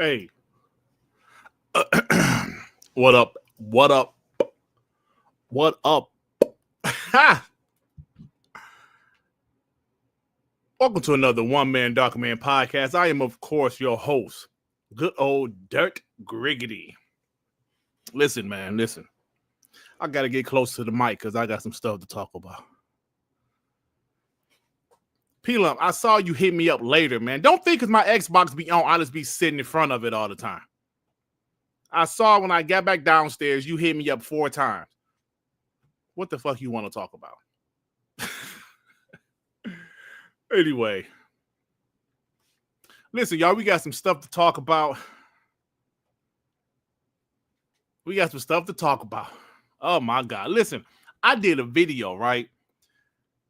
Hey, what up? What up? What up? Ha! Welcome to another One Man Dark Man podcast. I am, of course, your host, good old Dirt Griggity. Listen, man, listen. I got to get close to the mic because I got some stuff to talk about. P-Lump, I saw you hit me up later, man. Don't think because my Xbox be on, I'll just be sitting in front of it all the time. I saw when I got back downstairs, you hit me up 4 times. What the fuck you want to talk about? Anyway. Listen, y'all, we got some stuff to talk about. Oh, my God. Listen, I did a video, right?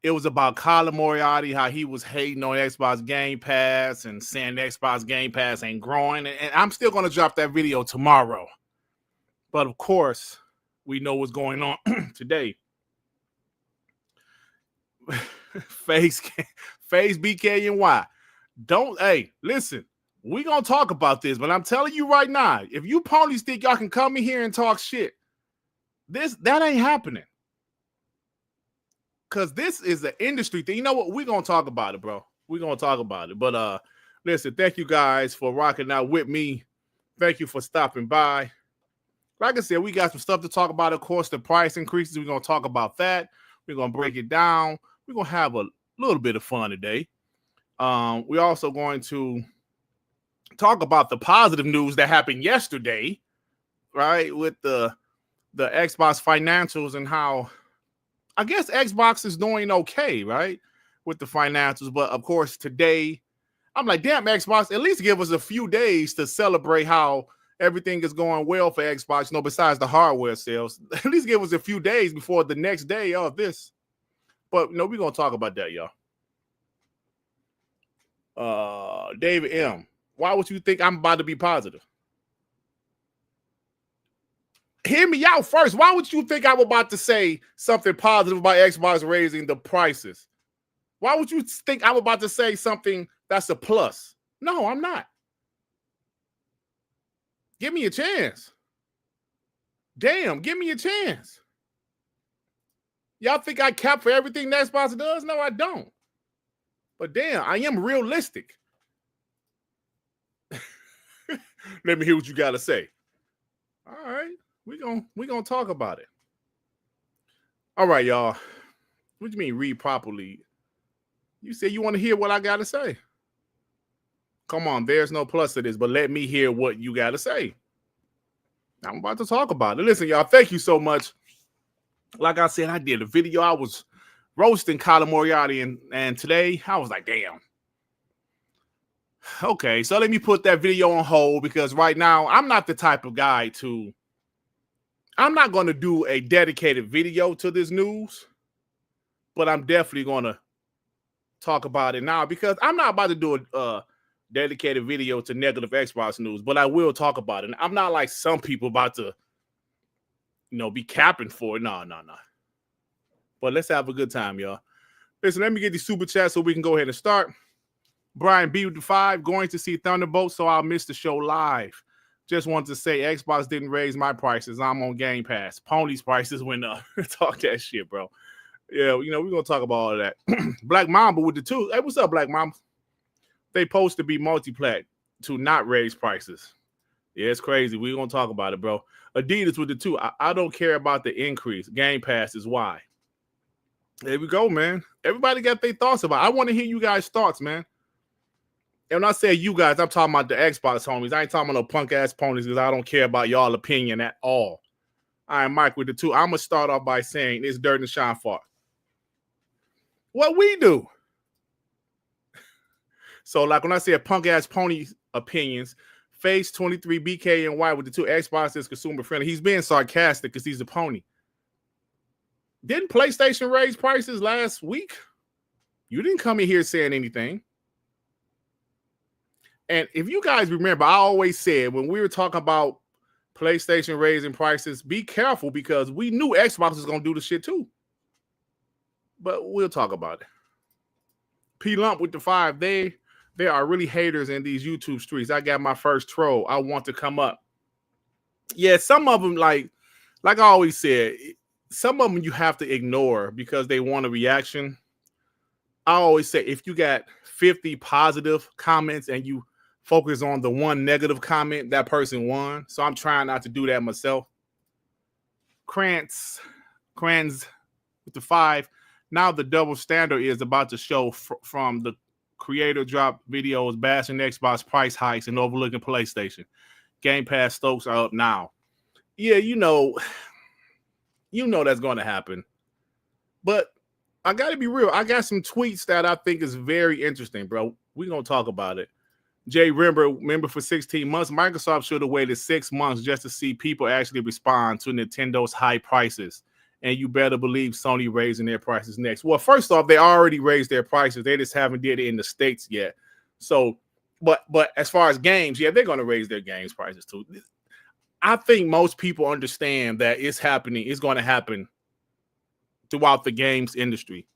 It was about Colin Moriarty, how he was hating on Xbox Game Pass and saying Xbox Game Pass ain't growing. And I'm still going to drop that video tomorrow. But, of course, we know what's going on today. Phase BKNY. Listen, we going to talk about this, but I'm telling you right now, if you ponies think y'all can come in here and talk shit, that ain't happening. Because this is an industry thing. You know what? We're going to talk about it, bro. We're going to talk about it. But listen, thank you guys for rocking out with me. Thank you for stopping by. Like I said, we got some stuff to talk about. Of course, the price increases. We're going to talk about that. We're going to break it down. We're going to have a little bit of fun today. We're also going to talk about the positive news that happened yesterday, right, with the Xbox financials and how I guess Xbox is doing okay, right, with the financials. But, of course, today, I'm like, damn, Xbox, at least give us a few days to celebrate how everything is going well for Xbox, besides the hardware sales. At least give us a few days before the next day of this. But, we're going to talk about that, y'all. David M., why would you think I'm about to be positive? Hear me out first. Why would you think I'm about to say something positive about Xbox raising the prices? Why would you think I'm about to say something that's a plus? No, I'm not. Give me a chance. Damn, give me a chance. Y'all think I cap for everything that Xbox does? No, I don't. But damn, I am realistic. Let me hear what you got to say. All right. We're gonna talk about it. All right, y'all. What do you mean read properly? You said you want to hear what I got to say. Come on, there's no plus to this, but let me hear what you got to say. I'm about to talk about it. Listen, y'all, thank you so much. Like I said, I did a video. I was roasting Colin Moriarty, and today I was like, damn. Okay, so let me put that video on hold because right now I'm not the type of guy I'm not going to do a dedicated video to this news, but I'm definitely going to talk about it now because I'm not about to do a dedicated video to negative Xbox news, but I will talk about it. And I'm not like some people about to, be capping for it. No. But let's have a good time, y'all. Listen, let me get these super chats so we can go ahead and start. Brian B with the 5, going to see Thunderbolt, so I'll miss the show live. Just wanted to say Xbox didn't raise my prices. I'm on Game Pass. Pony's prices went up. Talk that shit, bro. Yeah, we're going to talk about all of that. Black Mamba with the 2. Hey, what's up, Black Mamba? They supposed to be multi-plat to not raise prices. Yeah, it's crazy. We're going to talk about it, bro. Adidas with the 2. I don't care about the increase. Game Pass is why. There we go, man. Everybody got their thoughts about it. I want to hear you guys' thoughts, man. And when I say you guys, I'm talking about the Xbox homies. I ain't talking about no punk-ass ponies because I don't care about y'all opinion at all. All right, Mike with the 2. I'm going to start off by saying it's Dirt and Sean fault. What we do. So, like when I say punk-ass pony opinions, Phase 23 BKNY with the 2. Xbox is consumer-friendly. He's being sarcastic because he's a pony. Didn't PlayStation raise prices last week? You didn't come in here saying anything. And if you guys remember, I always said when we were talking about PlayStation raising prices, be careful because we knew Xbox was going to do the shit too. But we'll talk about it. P Lump with the 5. There are really haters in these YouTube streets. I got my first troll. I want to come up. Yeah, some of them, like I always said, some of them you have to ignore because they want a reaction. I always say if you got 50 positive comments and you focus on the one negative comment, that person won. So I'm trying not to do that myself. Krantz with the 5. Now the double standard is about to show from the creator drop videos bashing Xbox price hikes and overlooking PlayStation. Gamepass stokes are up now. Yeah, you know that's going to happen. But I got to be real. I got some tweets that I think is very interesting, bro. We're going to talk about it. Jay remember for 16 months, Microsoft should have waited 6 months just to see people actually respond to Nintendo's high prices. And you better believe Sony raising their prices next. Well, first off, they already raised their prices. They just haven't did it in the States yet. So, but as far as games, yeah, they're going to raise their games prices too. I think most people understand that it's happening. It's going to happen throughout the games industry.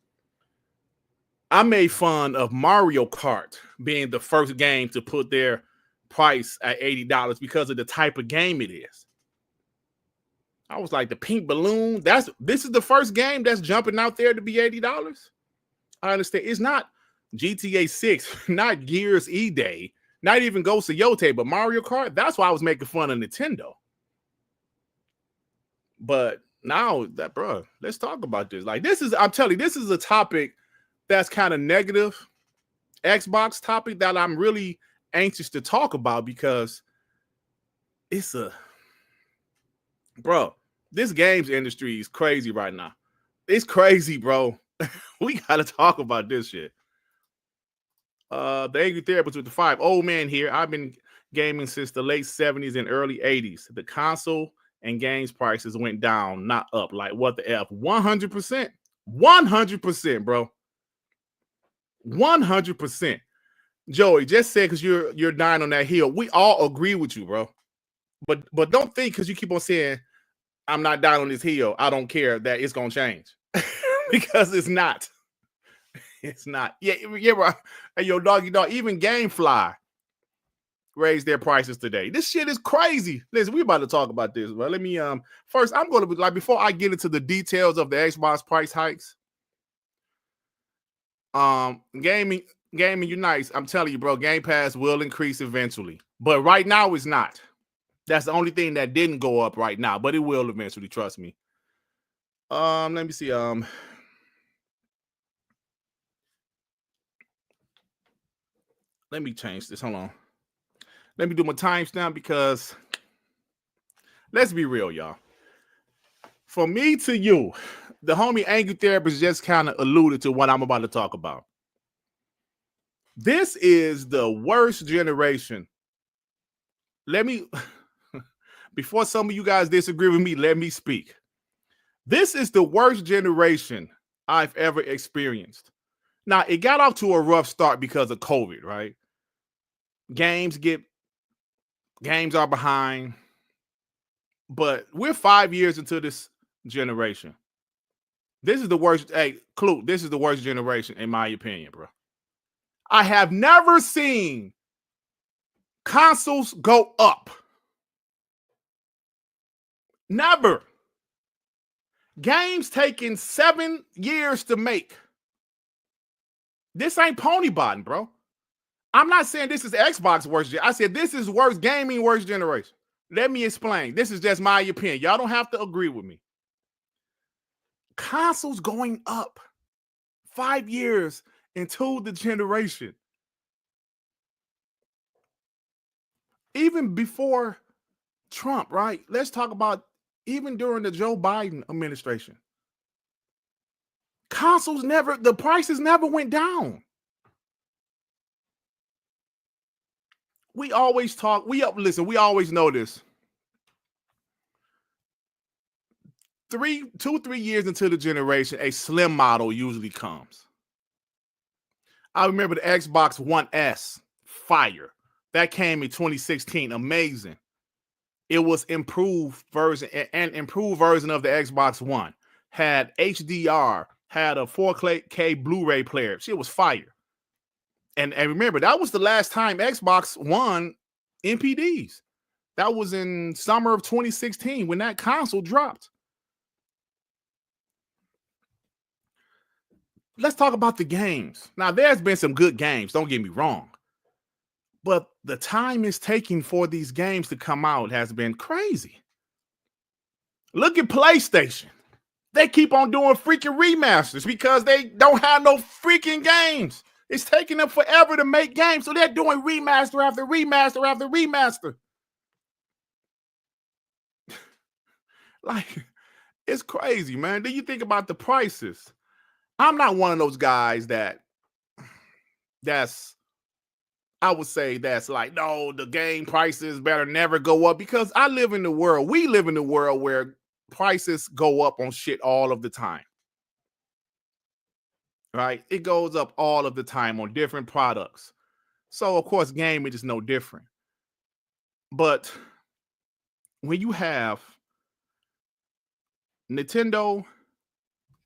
I made fun of Mario Kart being the first game to put their price at $80 because of the type of game it is. I was like, the pink balloon, this is the first game that's jumping out there to be $80. I understand. It's not GTA 6, not Gears E-Day, not even Ghost of Yote, but Mario Kart. That's why I was making fun of Nintendo. But now that, bro, let's talk about this. Like, I'm telling you, this is a topic that's kind of negative Xbox topic that I'm really anxious to talk about because this games industry is crazy right now. It's crazy, bro. We got to talk about this shit. The Angry Therapist with the 5. Old man here. I've been gaming since the late 70s and early 80s. The console and games prices went down, not up. Like, what the F? 100%. 100%, bro. 100%. Joey, just said because you're dying on that hill. We all agree with you, bro. But don't think because you keep on saying I'm not dying on this hill, I don't care that it's gonna change. Because it's not. It's not. Yeah, bro. Hey, yo, doggy dog, even Gamefly raised their prices today. This shit is crazy. Listen, we're about to talk about this, bro. Let me first, I'm gonna be like, before I get into the details of the Xbox price hikes. Gaming unites. I'm telling you, bro, Game Pass will increase eventually. But right now it's not. That's the only thing that didn't go up right now, but it will eventually, trust me. Let me see. Let me change this. Hold on. Let me do my timestamp because let's be real, y'all. From me to you, the homie Angry Therapist just kind of alluded to what I'm about to talk about. This is the worst generation. Before some of you guys disagree with me, let me speak. This is the worst generation I've ever experienced. Now, it got off to a rough start because of COVID, right? Games are behind. But we're 5 years into this generation. This is the worst. Hey, Clue, this is the worst generation, in my opinion, bro. I have never seen consoles go up. Never. Games taking 7 years to make. This ain't pony botting, bro. I'm not saying this is Xbox worst. I said this is worst generation. Let me explain. This is just my opinion. Y'all don't have to agree with me. Consoles going up 5 years into the generation. Even before Trump, right? Let's talk about even during the Joe Biden administration. The prices never went down. We always talk, we always know this. 2-3 years into the generation, a slim model usually comes. I remember the Xbox One S, fire. That came in 2016, amazing. It was improved version of the Xbox One. Had HDR, had a 4K Blu-ray player. Shit was fire. And remember, that was the last time Xbox won NPDs. That was in summer of 2016 when that console dropped. Let's talk about the games. Now, there's been some good games, don't get me wrong. But the time it's taking for these games to come out has been crazy. Look at PlayStation. They keep on doing freaking remasters because they don't have no freaking games. It's taking them forever to make games, so they're doing remaster after remaster after remaster. Like, it's crazy, man. Then you think about the prices. I'm not one of those guys I would say that's like, no, the game prices better never go up, because we live in the world where prices go up on shit all of the time. Right? It goes up all of the time on different products. So, of course, gaming is no different. But when you have Nintendo,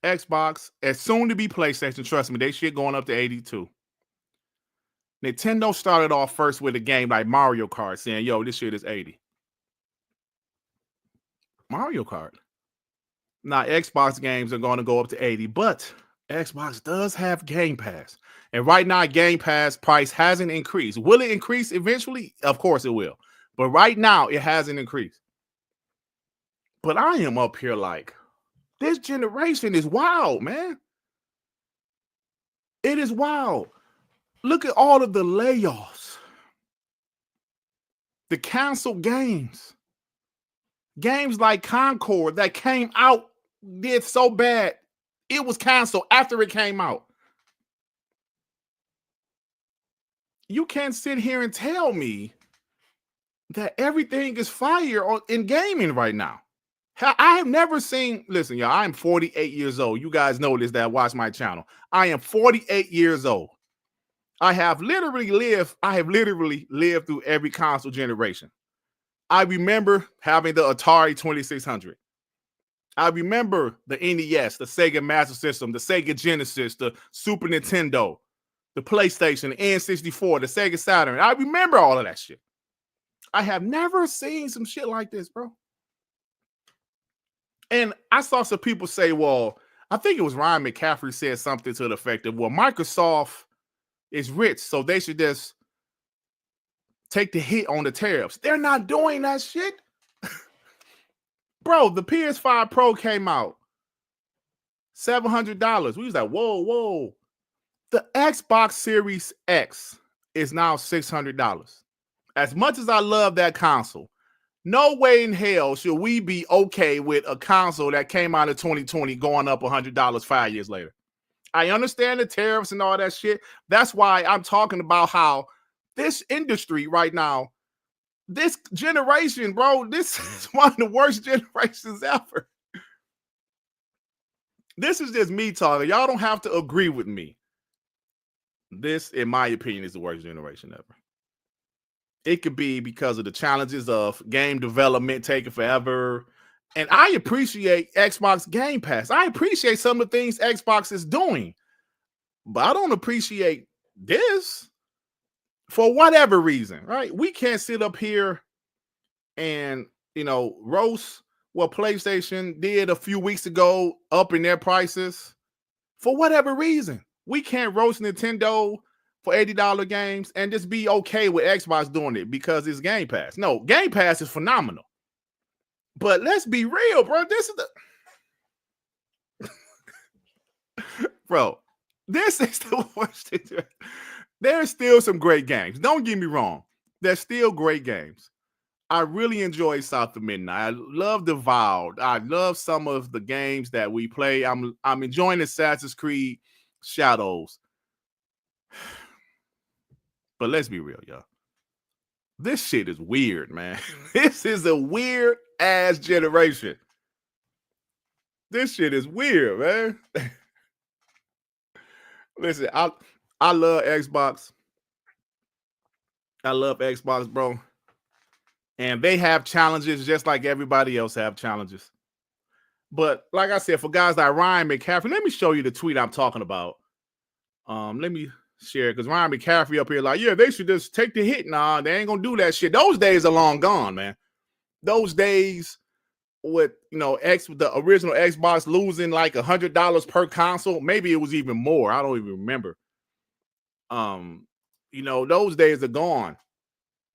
Xbox, as soon to be PlayStation, trust me, they shit going up to 82. Nintendo started off first with a game like Mario Kart, saying, yo, this shit is 80. Mario Kart. Now, Xbox games are going to go up to 80, but Xbox does have Game Pass. And right now, Game Pass price hasn't increased. Will it increase eventually? Of course it will. But right now, it hasn't increased. But I am up here like, this generation is wild, man. It is wild. Look at all of the layoffs. The canceled games. Games like Concord that came out, did so bad, it was canceled after it came out. You can't sit here and tell me that everything is fire in gaming right now. I have never seen, listen, y'all, I'm 48 years old. You guys know this that watch my channel. I am 48 years old. I have literally lived through every console generation. I remember having the Atari 2600. I remember the NES, the Sega Master System, the Sega Genesis, the Super Nintendo, the PlayStation, the N64, the Sega Saturn. I remember all of that shit. I have never seen some shit like this, bro. And I saw some people say, well, I think it was Ryan McCaffrey said something to the effect of, well, Microsoft is rich, so they should just take the hit on the tariffs. They're not doing that shit. Bro, the PS5 Pro came out. $700. We was like, whoa. The Xbox Series X is now $600. As much as I love that console, no way in hell should we be okay with a console that came out in 2020 going up $100 5 years later. I understand the tariffs and all that shit. That's why I'm talking about how this industry right now, this generation, bro, this is one of the worst generations ever. This is just me talking. Y'all don't have to agree with me. This, in my opinion, is the worst generation ever. It could be because of the challenges of game development taking forever. And I appreciate Xbox Game Pass. I appreciate some of the things Xbox is doing. But I don't appreciate this for whatever reason, right? We can't sit up here and, roast what PlayStation did a few weeks ago, upping their prices for whatever reason. We can't roast Nintendo for $80 games and just be okay with Xbox doing it because it's Game Pass. No, Game Pass is phenomenal. But let's be real, bro. This is bro, this is the worst. There's still some great games. Don't get me wrong. There's still great games. I really enjoy South of Midnight. I love Devoured. I love some of the games that we play. I'm enjoying Assassin's Creed Shadows. But let's be real, y'all. This shit is weird, man. This is a weird ass generation. This shit is weird, man. Listen, I love Xbox. I love Xbox, bro. And they have challenges just like everybody else have challenges. But like I said, for guys like Ryan McCaffrey, let me show you the tweet I'm talking about. Let me share because Ryan McCaffrey up here like, yeah, they should just take the hit. Nah, they ain't gonna do that shit. Those days are long gone, man. Those days with the original Xbox losing like $100 per console, maybe it was even more. I don't even remember. Those days are gone.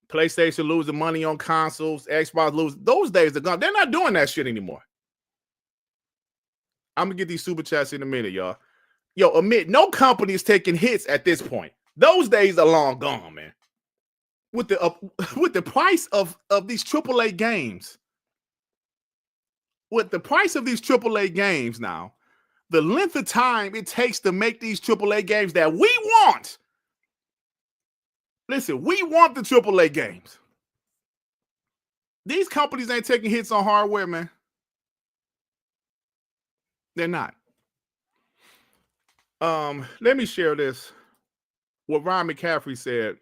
PlayStation losing money on consoles, Xbox losing. Those days are gone. They're not doing that shit anymore. I'm gonna get these super chats in a minute, y'all. Yo, admit no company is taking hits at this point. Those days are long gone, man. With the price of these AAA games, with the price of these AAA games now, the length of time it takes to make these AAA games that we want. Listen, we want the AAA games. These companies ain't taking hits on hardware, man. They're not. Let me share this. What Ryan McCaffrey said.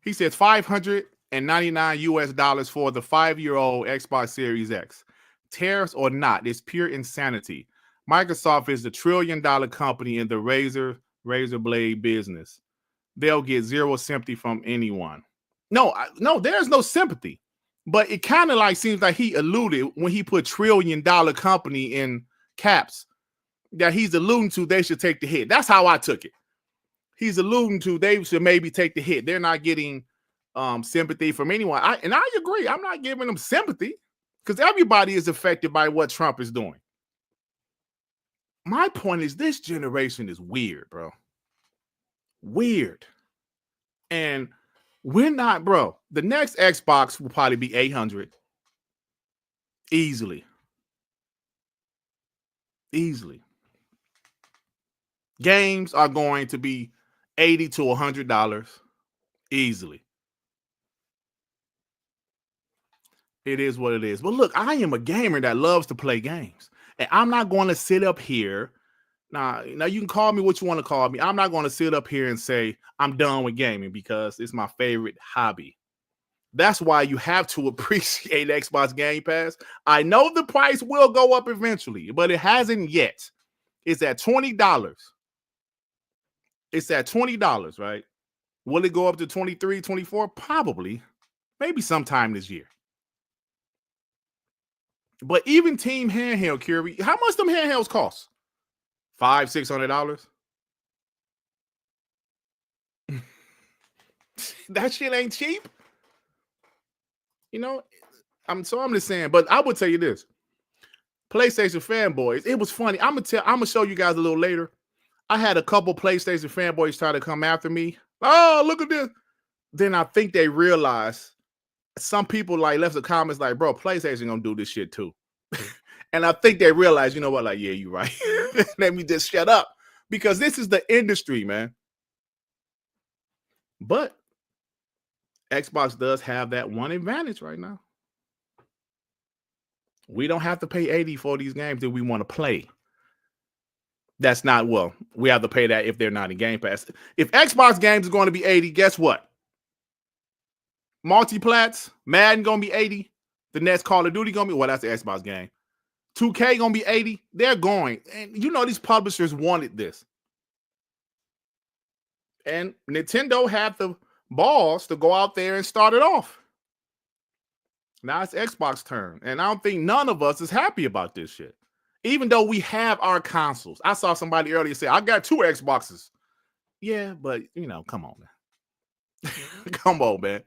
He says $599 US for the 5-year-old Xbox Series X. Tariffs or not, it's pure insanity. Microsoft is the $1 trillion company in the razor blade business. They'll get zero sympathy from anyone. No, there's no sympathy. But it kind of like seems like he alluded when he put $1 trillion company in caps that he's alluding to they should take the hit. That's how I took it. He's alluding to they should maybe take the hit. They're not getting sympathy from anyone. I agree. I'm not giving them sympathy because everybody is affected by what Trump is doing. My point is this generation is weird, bro. Weird. And we're not, bro. The next Xbox will probably be 800. Easily. Games are going to be $80 to $100 easily. It is what it is. But look, I am a gamer that loves to play games. And I'm not going to sit up here. Now you can call me what you want to call me. I'm not going to sit up here and say I'm done with gaming because it's my favorite hobby. That's why you have to appreciate Xbox Game Pass. I know the price will go up eventually, but it hasn't yet. It's at $20. It's at $20, right? Will it go up to 23, 24? Probably. Maybe sometime this year. But even Team Handheld, Curie, how much them handhelds cost? $500-$600? That shit ain't cheap. I'm just saying, but I would tell you this. PlayStation fanboys, it was funny. I'm gonna show you guys a little later. I had a couple PlayStation fanboys try to come after me. Oh, look at this. Then I think they realized some people like left the comments like, bro, PlayStation gonna do this shit too. And I think they realized, you know what, like, yeah, you're right. Let me just shut up. Because this is the industry, man. But Xbox does have that one advantage right now. We don't have to pay $80 for these games that we want to play. That's not, we have to pay that if they're not in Game Pass. If Xbox games are going to be $80, guess what? Multiplats, Madden going to be $80. The next Call of Duty going to be, that's the Xbox game. 2K going to be $80. They're going. And these publishers wanted this. And Nintendo had the balls to go out there and start it off. Now it's Xbox turn. And I don't think none of us is happy about this shit. Even though we have our consoles. I saw somebody earlier say, I got 2 Xboxes. Yeah, but, come on, man. Come on, man.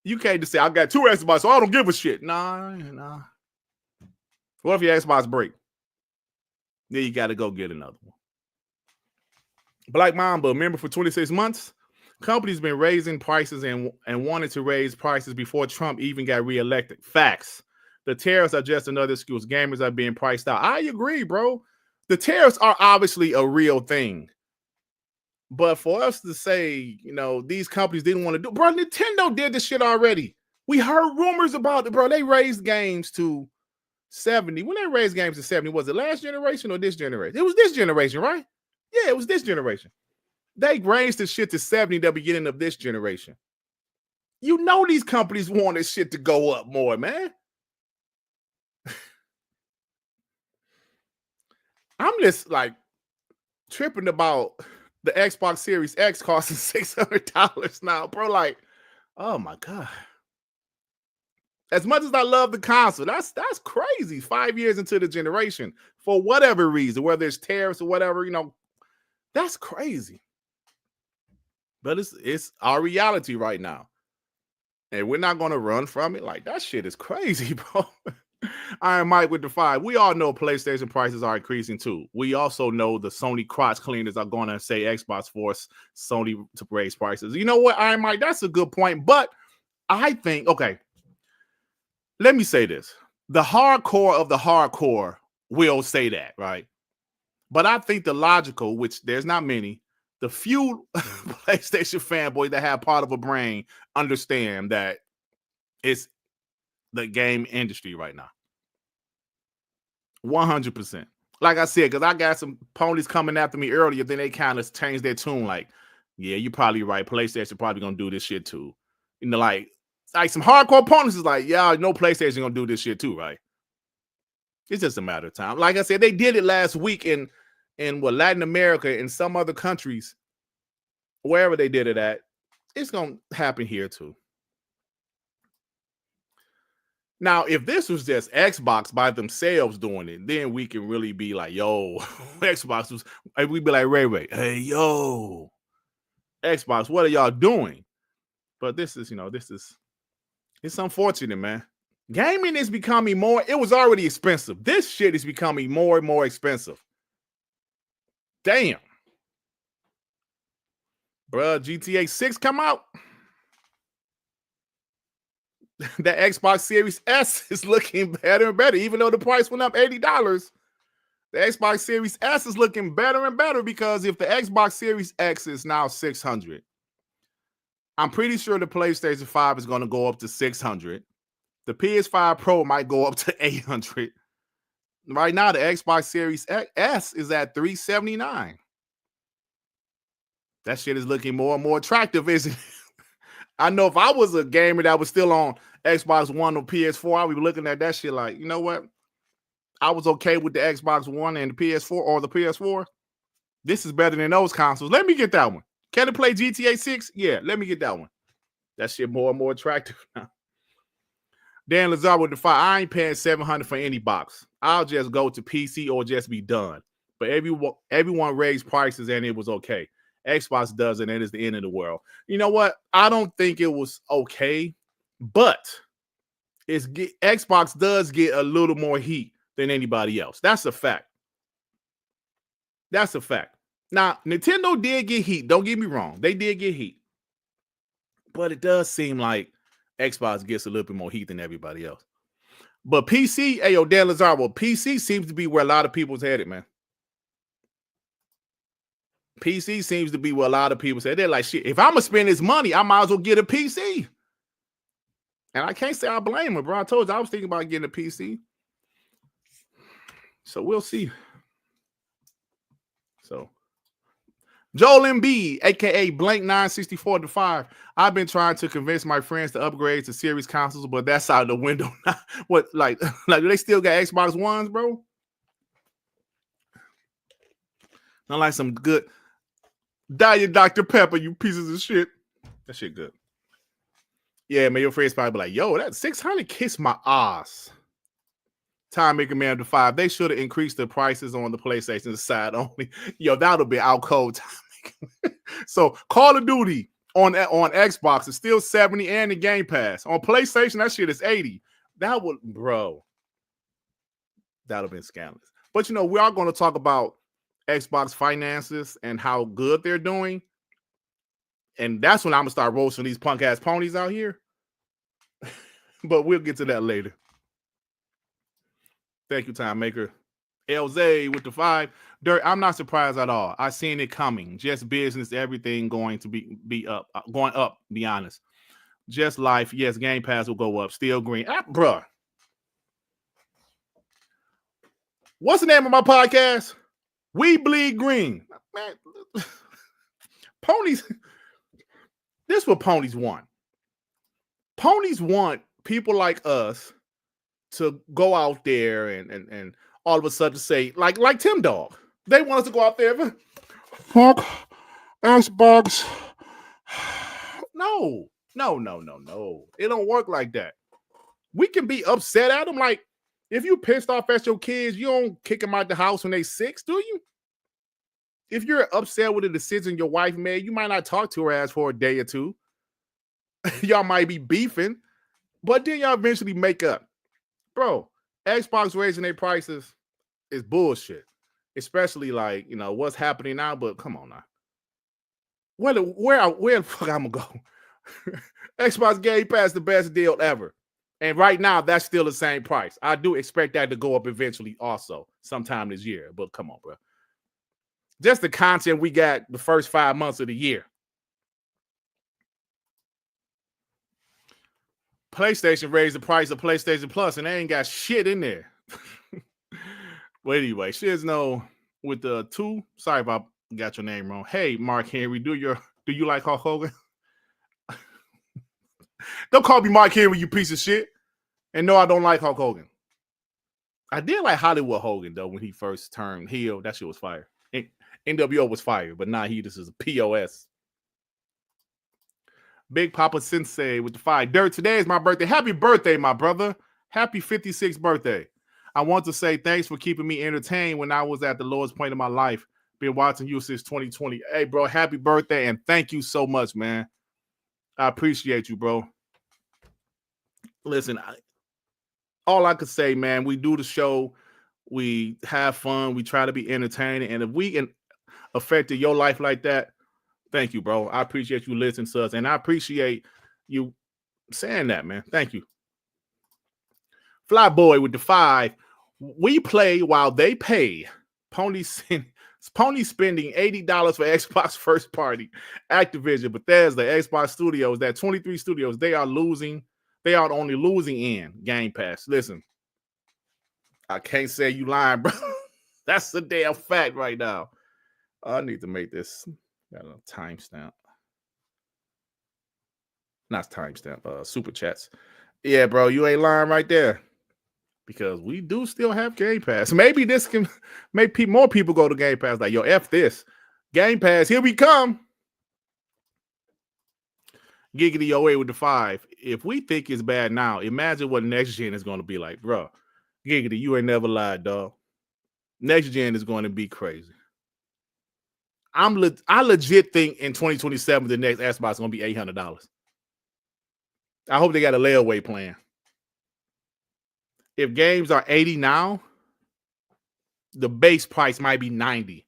You can't just say, I got 2 Xboxes, so I don't give a shit. Nah. What if your Xbox break? Then you got to go get another one. Black Mamba, remember for 26 months, companies been raising prices and wanted to raise prices before Trump even got reelected. Facts. The tariffs are just another excuse. Gamers are being priced out. I agree, bro. The tariffs are obviously a real thing. But for us to say, these companies didn't want to do, bro, Nintendo did this shit already. We heard rumors about it, bro. They raised games to 70. When they raised games to 70, was it last generation or this generation? It was this generation, right? Yeah, it was this generation. They raised the shit to 70 at the beginning of this generation. These companies want this shit to go up more, man. I'm just like tripping about the Xbox Series X costing $600 now, bro. Like, oh my God. As much as I love the console, that's crazy. 5 years into the generation, for whatever reason, whether it's tariffs or whatever, that's crazy. But it's our reality right now. And we're not going to run from it. Like, that shit is crazy, bro. Iron Mike with the 5. We all know PlayStation prices are increasing too. We also know the Sony crotch cleaners are going to say Xbox force Sony to raise prices. You know what, Iron Mike? That's a good point. But I think, okay, let me say this. The hardcore of the hardcore will say that, right? But I think the logical, which there's not many, the few PlayStation fanboys that have part of a brain understand that it's the game industry right now. 100%. Like I said, because I got some ponies coming after me earlier, then they kind of changed their tune. Like, yeah, you're probably right. PlayStation probably going to do this shit too. Like some hardcore ponies is like, yeah, no PlayStation going to do this shit too, right? It's just a matter of time. Like I said, they did it last week in Latin America and some other countries, wherever they did it at. It's going to happen here too. Now, if this was just Xbox by themselves doing it, then we can really be like, yo, Xbox was, we'd be like, Ray, hey, yo, Xbox, what are y'all doing? But this is, it's unfortunate, man. Gaming is becoming more, it was already expensive. This shit is becoming more and more expensive. Damn. Bruh, GTA 6 come out. The Xbox Series S is looking better and better, even though the price went up $80. The Xbox Series S is looking better and better because if the Xbox Series X is now $600, I'm pretty sure the PlayStation 5 is going to go up to $600. The PS5 Pro might go up to $800. Right now, the Xbox Series S is at $379. That shit is looking more and more attractive, isn't it? I know if I was a gamer that was still on Xbox One or PS4, I would be looking at that shit like, you know what? I was okay with the Xbox One and the PS4 or the PS4. This is better than those consoles. Let me get that one. Can it play GTA 6? Yeah, let me get that one. That shit more and more attractive now. Dan Lazar with the 5. I ain't paying $700 for any box. I'll just go to PC or just be done. But everyone raised prices and it was okay. Xbox does it and it's the end of the world. You know what? I don't think it was okay, but Xbox does get a little more heat than anybody else. That's a fact. That's a fact. Now, Nintendo did get heat. Don't get me wrong. They did get heat. But it does seem like Xbox gets a little bit more heat than everybody else. But PC, ayo, Dan Lazar, PC seems to be where a lot of people's headed, man. PC seems to be where a lot of people say. They're like, shit, if I'm going to spend this money, I might as well get a PC. And I can't say I blame her, bro. I told you I was thinking about getting a PC. So we'll see. So Joel MB, aka Blank 964 to 5. I've been trying to convince my friends to upgrade to series consoles, but that's out the window now. What, like do they still got Xbox Ones, bro? Not like some good Diet Dr. Pepper, you pieces of shit. That shit good. Yeah, man, your friends probably be like, yo, that 600 kiss my ass. Time Maker Man to 5. They should have increased the prices on the PlayStation side only. Yo, that'll be out cold. Time. So Call of Duty on Xbox is still 70 and the Game Pass. On PlayStation, that shit is 80. That would, bro. That'll be scandalous. But we are going to talk about Xbox finances and how good they're doing. And that's when I'm going to start roasting these punk ass ponies out here. But we'll get to that later. Thank you, Time Maker. LZ with the 5. Dirt, I'm not surprised at all. I seen it coming. Just business, everything going to be up, going up, be honest. Just life. Yes, Game Pass will go up. Still green. Bruh. What's the name of my podcast? We Bleed Green. Man, ponies. This is what ponies want. Ponies want people like us to go out there and all of a sudden say, like Tim Dog. They want us to go out there. Fuck Xbox. No. It don't work like that. We can be upset at them. Like, if you pissed off at your kids, you don't kick them out the house when they 6, do you? If you're upset with a decision your wife made, you might not talk to her ass for a day or two. Y'all might be beefing, but then y'all eventually make up. Bro, Xbox raising their prices is bullshit. Especially like, what's happening now, but come on now. Where the fuck I'm gonna go? Xbox Game Pass the best deal ever. And right now, that's still the same price. I do expect that to go up eventually also sometime this year. But come on, bro. Just the content we got the first 5 months of the year. PlayStation raised the price of PlayStation Plus, and they ain't got shit in there. Well, anyway, Shizno with the 2. Sorry if I got your name wrong. Hey, Mark Henry, do you like Hulk Hogan? Don't call me Mark Henry, you piece of shit. And no, I don't like Hulk Hogan. I did like Hollywood Hogan, though, when he first turned heel. That shit was fire. NWO was fire, but now this is a POS. Big Papa Sensei with the 5. Dirt, today is my birthday. Happy birthday, my brother. Happy 56th birthday. I want to say thanks for keeping me entertained when I was at the lowest point of my life. Been watching you since 2020. Hey, bro, happy birthday, and thank you so much, man. I appreciate you, bro. Listen, all I could say, man, we do the show. We have fun. We try to be entertaining. And if we can affect your life like that, thank you, bro. I appreciate you listening to us. And I appreciate you saying that, man. Thank you. Flyboy with the 5. We play while they pay. Pony spending $80 for Xbox first party. Activision, Bethesda, Xbox Studios, that 23 studios, they are losing. They are only losing in Gamepass. Listen, I can't say you lying, bro. That's the damn fact right now. I need to make this got a timestamp. Not timestamp, super chats. Yeah, bro, you ain't lying right there. Because we do still have Game Pass. Maybe this can make more people go to Game Pass. Like, yo, F this. Game Pass, here we come. Giggity 08 with the 5. If we think it's bad now, imagine what next gen is going to be like, bro. Giggity, you ain't never lied, dog. Next gen is going to be crazy. I legit think in 2027 the next Xbox is going to be $800. I hope they got a layaway plan. If games are 80 now, the base price might be 90.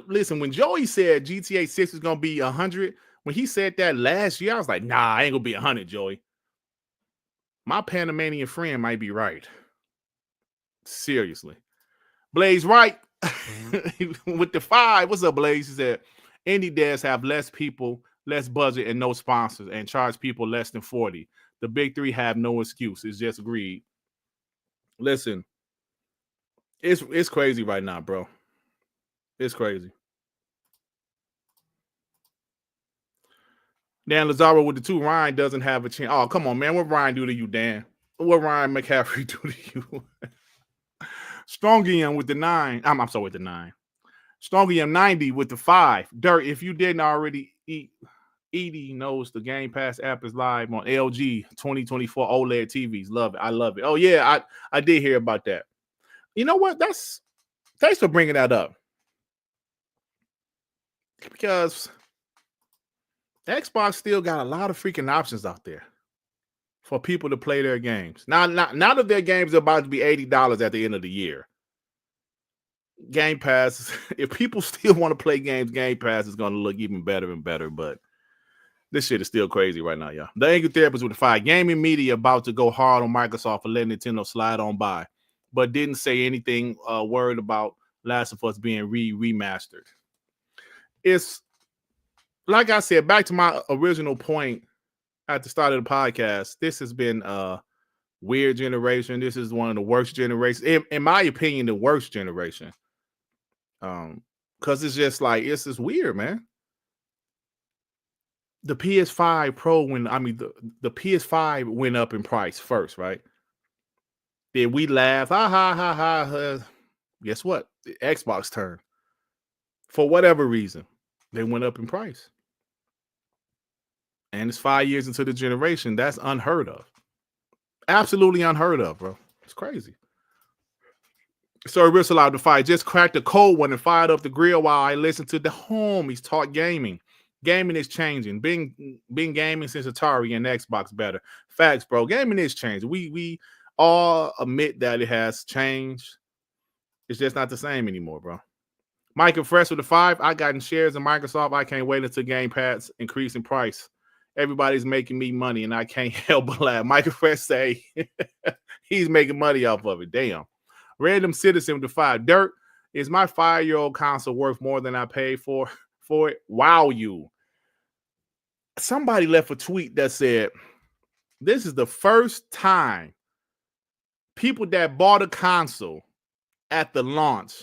Listen, when Joey said GTA 6 is going to be 100, when he said that last year, I was like, nah, I ain't going to be 100, Joey. My Panamanian friend might be right. Seriously. Blaze Wright with the 5. What's up, Blaze? He said, indie devs have less people, less budget, and no sponsors, and charge people less than 40. The big 3 have no excuse. It's just greed. Listen, it's crazy right now, bro. It's crazy. Dan Lazaro with the 2. Ryan doesn't have a chance. Oh, come on, man. What Ryan do to you, Dan? What Ryan McCaffrey do to you? Strongium with the 9. I'm sorry, with the 9. Strongium 90 with the 5. Dirt, if you didn't already eat, Edie knows the Game Pass app is live on LG 2024 OLED TVs. Love it. I love it. Oh, yeah, I did hear about that. You know what? Thanks for bringing that up. Because Xbox still got a lot of freaking options out there for people to play their games. Now that their games are about to be $80 at the end of the year. Game Pass, if people still want to play games, Game Pass is going to look even better and better, but this shit is still crazy right now, y'all. The Angry Therapist with the 5. Gaming media about to go hard on Microsoft for letting Nintendo slide on by, but didn't say anything word about Last of Us being remastered. It's like I said, back to my original point at the start of the podcast, this has been a weird generation. This is one of the worst generations. In my opinion, the worst generation. Because it's just like, it's just weird, man. The PS5 Pro, the PS5 went up in price first, right? Then we laugh, ha ha ha ha. Guess what? The Xbox turn. For whatever reason, they went up in price. And it's 5 years into the generation. That's unheard of. Absolutely unheard of, bro. It's crazy. So Risk allowed to fight. Just cracked a cold one and fired up the grill while I listened to the homies talk gaming. Gaming is changing. Been gaming since Atari and Xbox better. Facts, bro. Gaming is changing. We all admit that it has changed. It's just not the same anymore, bro. Michael Fresh with the 5. I got in shares in Microsoft. I can't wait until Game Pass increase in price. Everybody's making me money, and I can't help but laugh. Michael Fresh say he's making money off of it. Damn. Random Citizen with the 5. Dirt, is my 5-year-old console worth more than I paid for it? Wow, you. Somebody left a tweet that said, this is the first time people that bought a console at the launch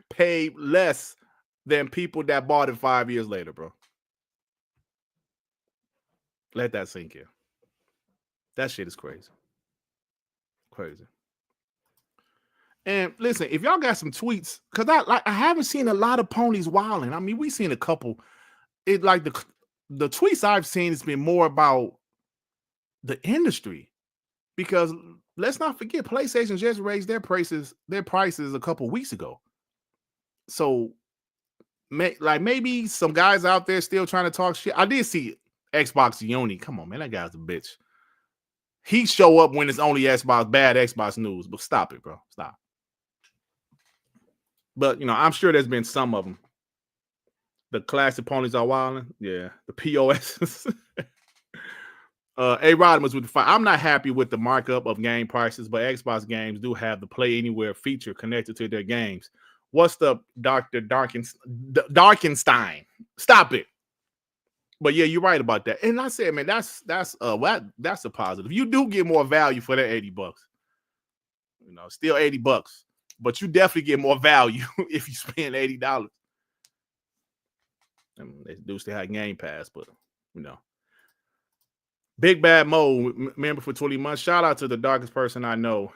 paid less than people that bought it 5 years later, bro. Let that sink in. That shit is crazy. Crazy. And listen, if y'all got some tweets, because I haven't seen a lot of ponies wilding. I mean, we've seen a couple. It like the tweets I've seen has been more about the industry, because let's not forget PlayStation just raised their prices a couple weeks ago. So maybe some guys out there still trying to talk shit. I did see Xbox Yoni. Come on, man, that guy's a bitch. He show up when it's only bad Xbox news, but stop it, bro. Stop. But, I'm sure there's been some of them. The classic ponies are wilding. Yeah, the POS. A Rodimus with the 5. I'm not happy with the markup of game prices, but Xbox games do have the Play Anywhere feature connected to their games. What's up, Dr. Darkenstein? Stop it. But yeah, you're right about that. And I said, man, that's a positive. You do get more value for that $80. Still $80. But you definitely get more value if you spend $80. I mean, they do still have Game Pass, but Big Bad Mo, member for 20 months. Shout out to the darkest person I know.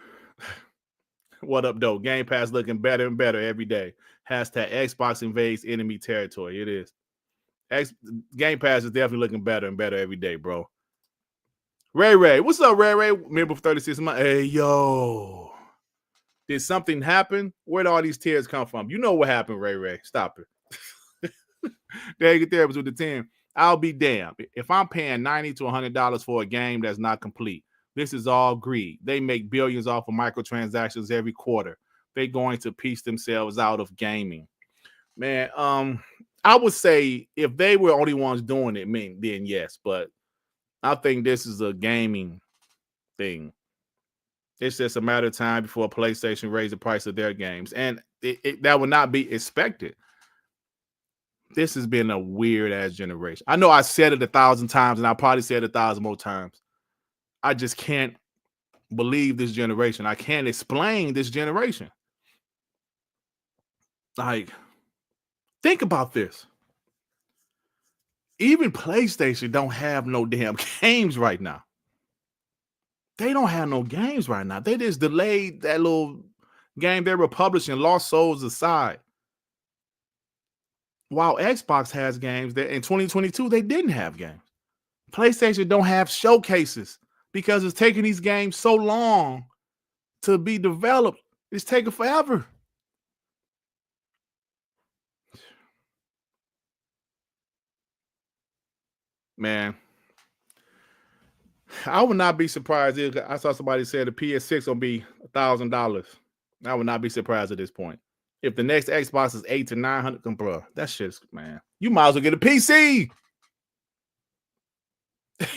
What up, though? Game Pass looking better and better every day. Hashtag Xbox invades enemy territory. It is. Game Pass is definitely looking better and better every day, bro. Ray, what's up, Ray? Member for 36 months. Hey, yo. Did something happen? Where'd all these tears come from? You know what happened, Ray. Stop it. David Therapist with the 10. I'll be damned. If I'm paying $90 to $100 for a game that's not complete, this is all greed. They make billions off of microtransactions every quarter. They're going to piece themselves out of gaming. Man, I would say if they were only ones doing it, then yes. But I think this is a gaming thing. It's just a matter of time before PlayStation raises the price of their games. And that would not be expected. This has been a weird-ass generation. I know I said it 1,000 times, and I probably said it 1,000 more times. I just can't believe this generation. I can't explain this generation. Like, think about this. Even PlayStation don't have no damn games right now. They don't have no games right now. They just delayed that little game they were publishing, Lost Souls aside. While Xbox has games that in 2022, they didn't have games. PlayStation don't have showcases because it's taking these games so long to be developed. It's taking forever. Man, I would not be surprised if I saw somebody say the PS6 will be $1,000. I would not be surprised at this point. If the next Xbox is $800 to $900, bro, that shit's, man. You might as well get a PC.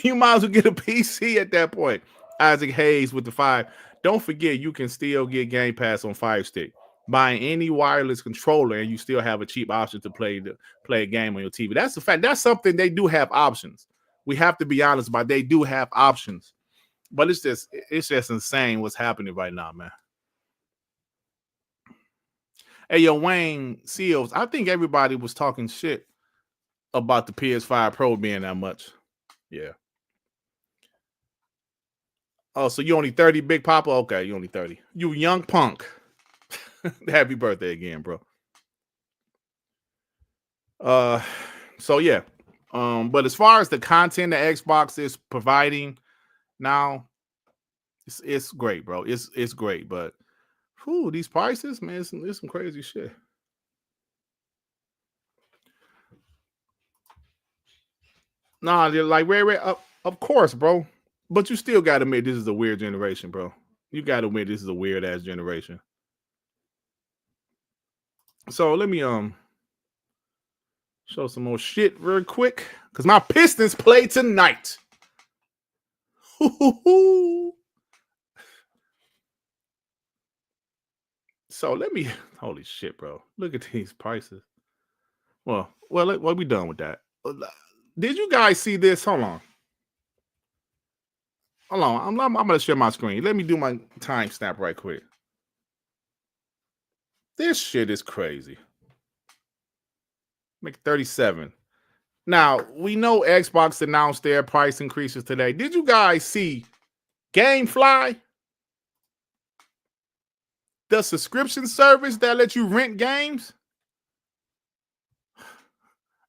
You might as well get a PC at that point. Isaac Hayes with the 5. Don't forget, you can still get Game Pass on Fire Stick. Buying any wireless controller, and you still have a cheap option to play a game on your TV. That's the fact. That's something they do have options. We have to be honest about. They do have options, but it's just insane what's happening right now, man. Hey, yo, Wayne Seals. I think everybody was talking shit about the PS5 Pro being that much. Yeah. Oh, so you only 30, Big Papa? Okay, you only 30. You young punk. Happy birthday again, bro. So yeah. But as far as the content that Xbox is providing now, it's great, bro. It's great, but whew, these prices, man, it's some crazy shit. Nah, they're like of course, bro. But you still gotta admit this is a weird generation, bro. You gotta admit this is a weird ass generation. So let me show some more shit real quick. Cause my Pistons play tonight. So let me holy shit, bro. Look at these prices. Well, we done with that. Did you guys see this? Hold on. I'm gonna share my screen. Let me do my timestamp right quick. This shit is crazy. Make 37. Now we know Xbox announced their price increases today. Did you guys see Gamefly? The subscription service that lets you rent games?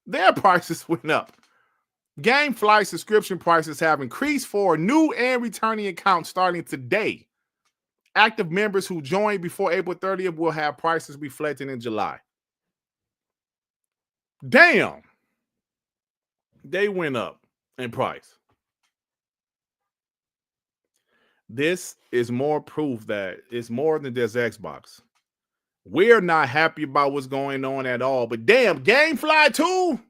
Their prices went up. Gamefly subscription prices have increased for new and returning accounts starting today. Active members who join before April 30th will have prices reflected in July. Damn. They went up in price. This is more proof that it's more than just Xbox. We're not happy about what's going on at all. But damn, Gamefly too.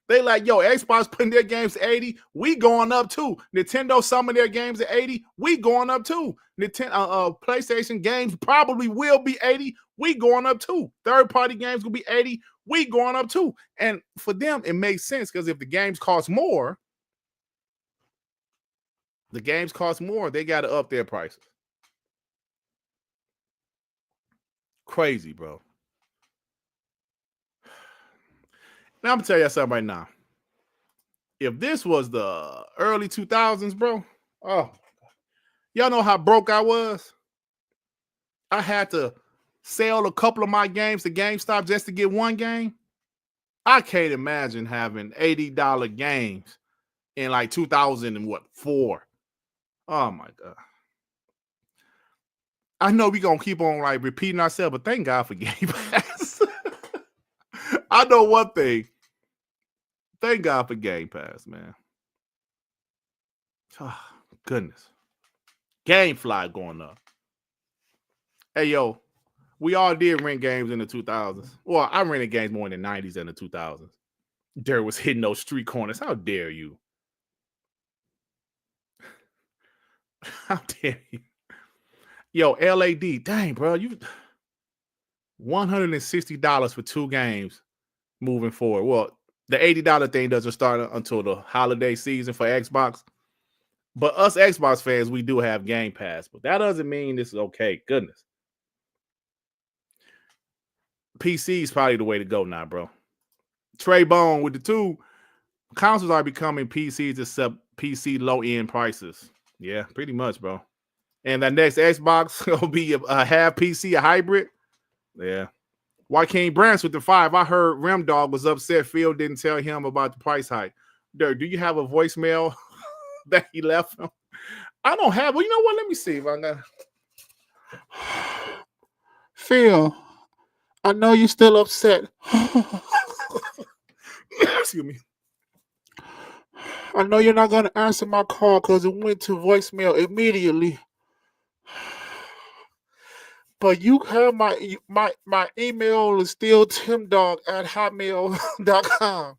They like, yo, Xbox putting their games to 80. We going up too. Nintendo, some of their games at 80. We going up too. Nintendo, PlayStation games probably will be 80. We going up too. Third-party games will be 80. We going up too. And for them, it makes sense because if the games cost more, they got to up their prices. Crazy, bro. Now I'm gonna tell you something right now. If this was the early 2000s, bro, oh, y'all know how broke I was? I had to sell a couple of my games to GameStop just to get one game. I can't imagine having $80 games in like 2004. Oh my God. I know we gonna keep on like repeating ourselves, but thank God for Game Pass. I know one thing. Thank God for Game Pass, man. Oh, goodness. Gamefly going up. Hey, yo, we all did rent games in the 2000s. Well, I rented games more in the 90s and the 2000s. Dirt was hitting those street corners. How dare you? How dare you? Yo, LAD, dang, bro, you $160 for 2 games moving forward. Well, the $80 thing doesn't start until the holiday season for Xbox. But us Xbox fans, we do have Game Pass. But that doesn't mean this is okay. Goodness. PC is probably the way to go now, bro. Trey Bone with the 2 consoles are becoming PCs except PC low-end prices. Yeah, pretty much, bro. And that next Xbox will be a half PC, a hybrid. Yeah. Joaquin Branch with the 5. I heard Rim Dog was upset Phil didn't tell him about the price hike. Dirt, do you have a voicemail that he left him? I don't have. Well, you know what? Let me see if I got. Phil, I know you're still upset. Excuse me. I know you're not going to answer my call because it went to voicemail immediately. But you have my email is still timdog@hotmail.com.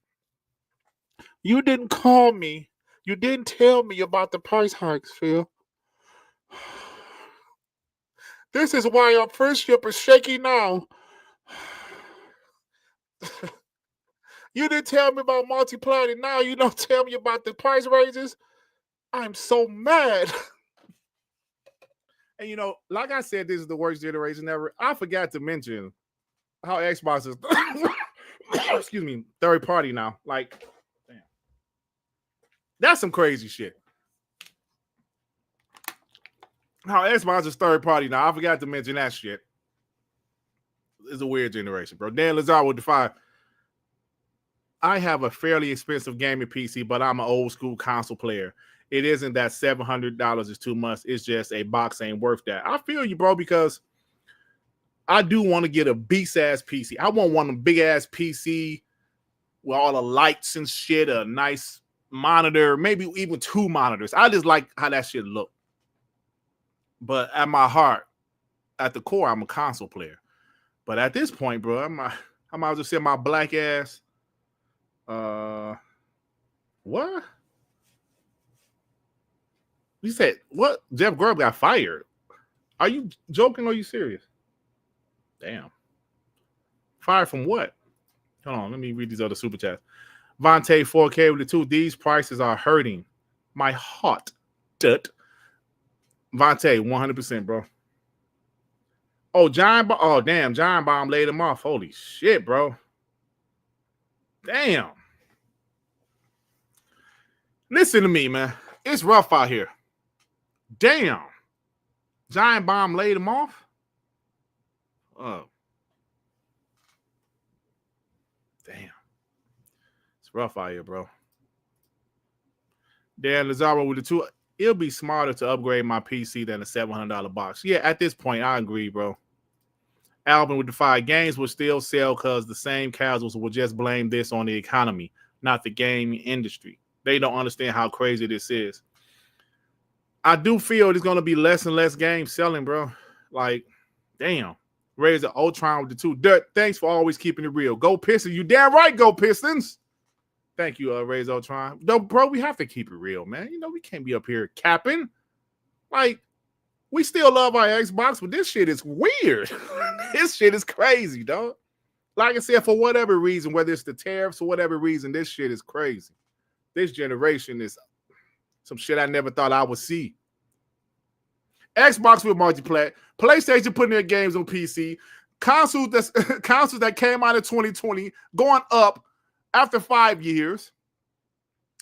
You didn't call me. You didn't tell me about the price hikes, Phil. This is why our friendship is shaky now. You didn't tell me about multiplying. Now you don't tell me about the price raises. I'm so mad. And you know, like I said, this is the worst generation ever. I forgot to mention how Xbox is excuse me, third party now. Like, damn. That's some crazy shit. How Xbox is third party now. I forgot to mention that shit. It's a weird generation, bro. Dan Lazar with the 5. I have a fairly expensive gaming PC, but I'm an old school console player. It isn't that $700 is too much. It's just a box ain't worth that. I feel you, bro, because I do want to get a beast ass PC. I want one of them big ass PC with all the lights and shit, a nice monitor, maybe even 2 monitors. I just like how that shit look. But at my heart, at the core, I'm a console player. But at this point, bro, I might as well say my black ass. What? You said what? Jeff Grubb got fired. Are you joking or are you serious? Damn. Fired from what? Hold on, let me read these other super chats. Vontae 4K with the 2. These prices are hurting my heart. Vontae, 100%, bro. Oh, damn, Giant Bomb laid him off. Holy shit, bro. Damn. Listen to me, man. It's rough out here. Damn. Giant Bomb laid him off? Oh. Damn. It's rough out here, bro. Dan Lazaro with the 2. It'll be smarter to upgrade my PC than a $700 box. Yeah, at this point, I agree, bro. Alvin with the 5 games will still sell because the same casuals will just blame this on the economy, not the gaming industry. They don't understand how crazy this is. I do feel there's going to be less and less games selling, bro. Like, damn. Razor Ultron with the 2. Dirt, thanks for always keeping it real. Go Pistons. You damn right, go Pistons. Thank you, Razor Ultron. No, bro, we have to keep it real, man. You know, we can't be up here capping. Like, we still love our Xbox, but this shit is weird. This shit is crazy, dog. Like I said, for whatever reason, whether it's the tariffs or whatever reason, this shit is crazy. This generation is some shit I never thought I would see. Xbox with multiplayer, PlayStation putting their games on PC, consoles that came out in 2020 going up after 5 years.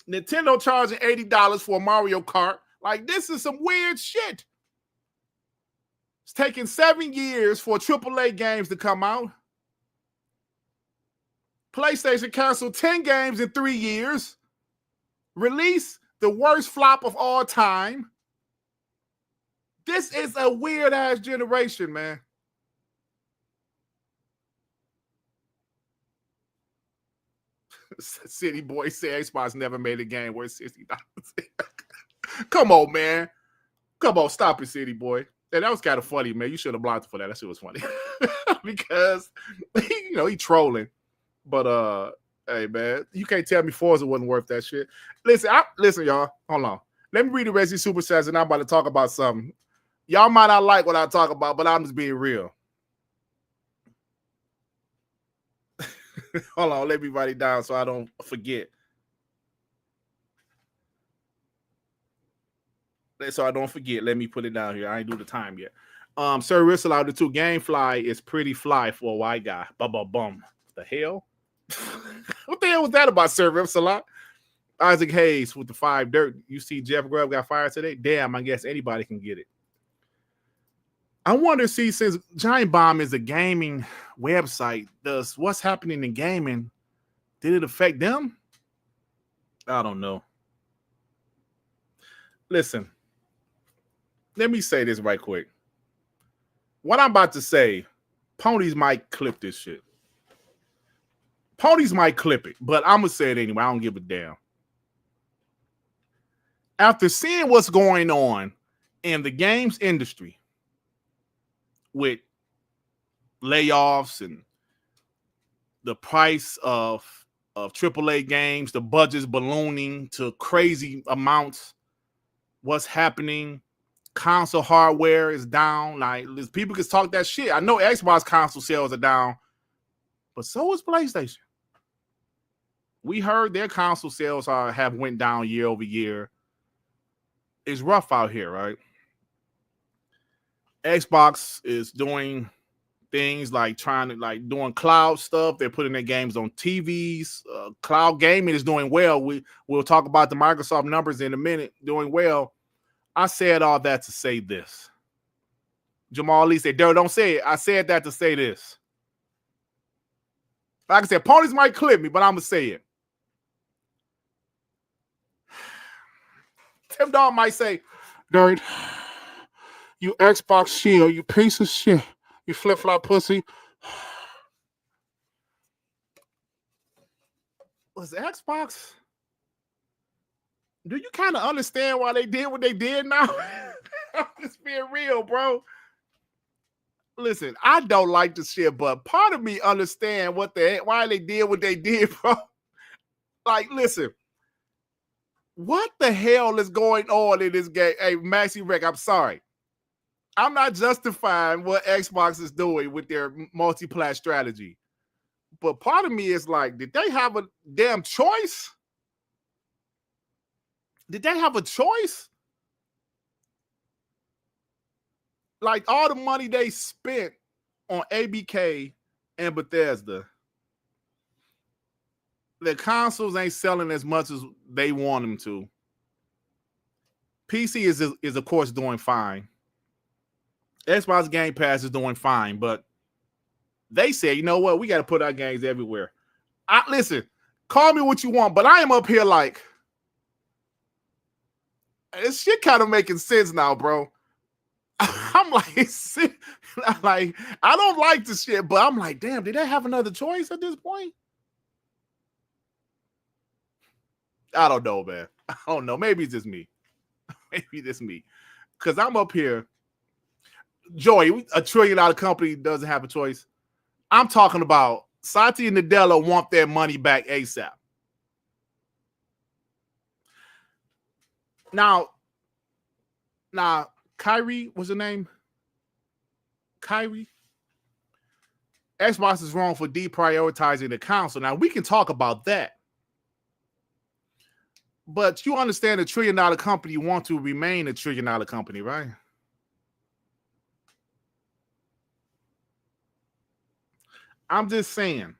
Nintendo charging $80 for a Mario Kart. Like, this is some weird shit. It's taking 7 years for AAA games to come out. PlayStation canceled 10 games in 3 years. Release the worst flop of all time. This is a weird-ass generation, man. City Boy said Xbox never made a game worth $60. Come on, man. Come on, stop it, City Boy. And that was kind of funny, man. You should have blocked for that. That shit was funny. Because, you know, he trolling. But, hey, man, you can't tell me Forza wasn't worth that shit. Listen, y'all. Hold on. Let me read the rest of these super chats, and I'm about to talk about something. Y'all might not like what I talk about, but I'm just being real. Hold on. Let me write it down so I don't forget. So I don't forget. Let me put it down here. I ain't do the time yet. Sir Rissel out the 2. Gamefly is pretty fly for a white guy. Bum. The hell? What the hell was that about, Sir Rissel? Isaac Hayes with the 5 Dirt. You see Jeff Grubb got fired today? Damn, I guess anybody can get it. I wonder, since Giant Bomb is a gaming website, does what's happening in gaming, did it affect them? I don't know. Listen, let me say this right quick. What I'm about to say, ponies might clip this shit. Ponies might clip it, but I'm going to say it anyway. I don't give a damn. After seeing what's going on in the games industry with layoffs and the price of AAA games, the budgets ballooning to crazy amounts, what's happening, console hardware is down. Like, people can talk that shit. I know Xbox console sales are down, but so is PlayStation. We heard their console sales have went down year over year. It's rough out here, right? Xbox is doing things like doing cloud stuff. They're putting their games on TVs. Cloud gaming is doing well. We'll talk about the Microsoft numbers in a minute. Doing well. I said all that to say this. Jamal Lee said, "Dirt, don't say it." I said that to say this. Like I said, ponies might clip me, but I'm gonna say it. Tim Dog might say, Dirt, you Xbox shield, you piece of shit, you flip-flop pussy. was Xbox? Do you kind of understand why they did what they did now? I'm just being real, bro. Listen, I don't like the shit, but part of me understand why they did what they did, bro. Like, listen, what the hell is going on in this game? Hey, Maxi Rec, I'm sorry. I'm not justifying what Xbox is doing with their multi-plat strategy. But part of me is like, did they have a damn choice? Did they have a choice? Like all the money they spent on ABK and Bethesda, the consoles ain't selling as much as they want them to. PC is of course doing fine. Xbox Game Pass is doing fine, but they said, you know what, we got to put our games everywhere. Listen, call me what you want, but I am up here like, this shit kind of making sense now, bro. I'm like, I don't like this shit, but I'm like, damn, did they have another choice at this point? I don't know, man. I don't know. Maybe it's just me. Maybe it's me. Because I'm up here. Joey, $1 trillion company doesn't have a choice. I'm talking about Satya and Nadella want their money back ASAP. Now, Kyrie, what's her name? Kyrie. Xbox is wrong for deprioritizing the console. Now, we can talk about that. But you understand $1 trillion company want to remain $1 trillion company, right? I'm just saying,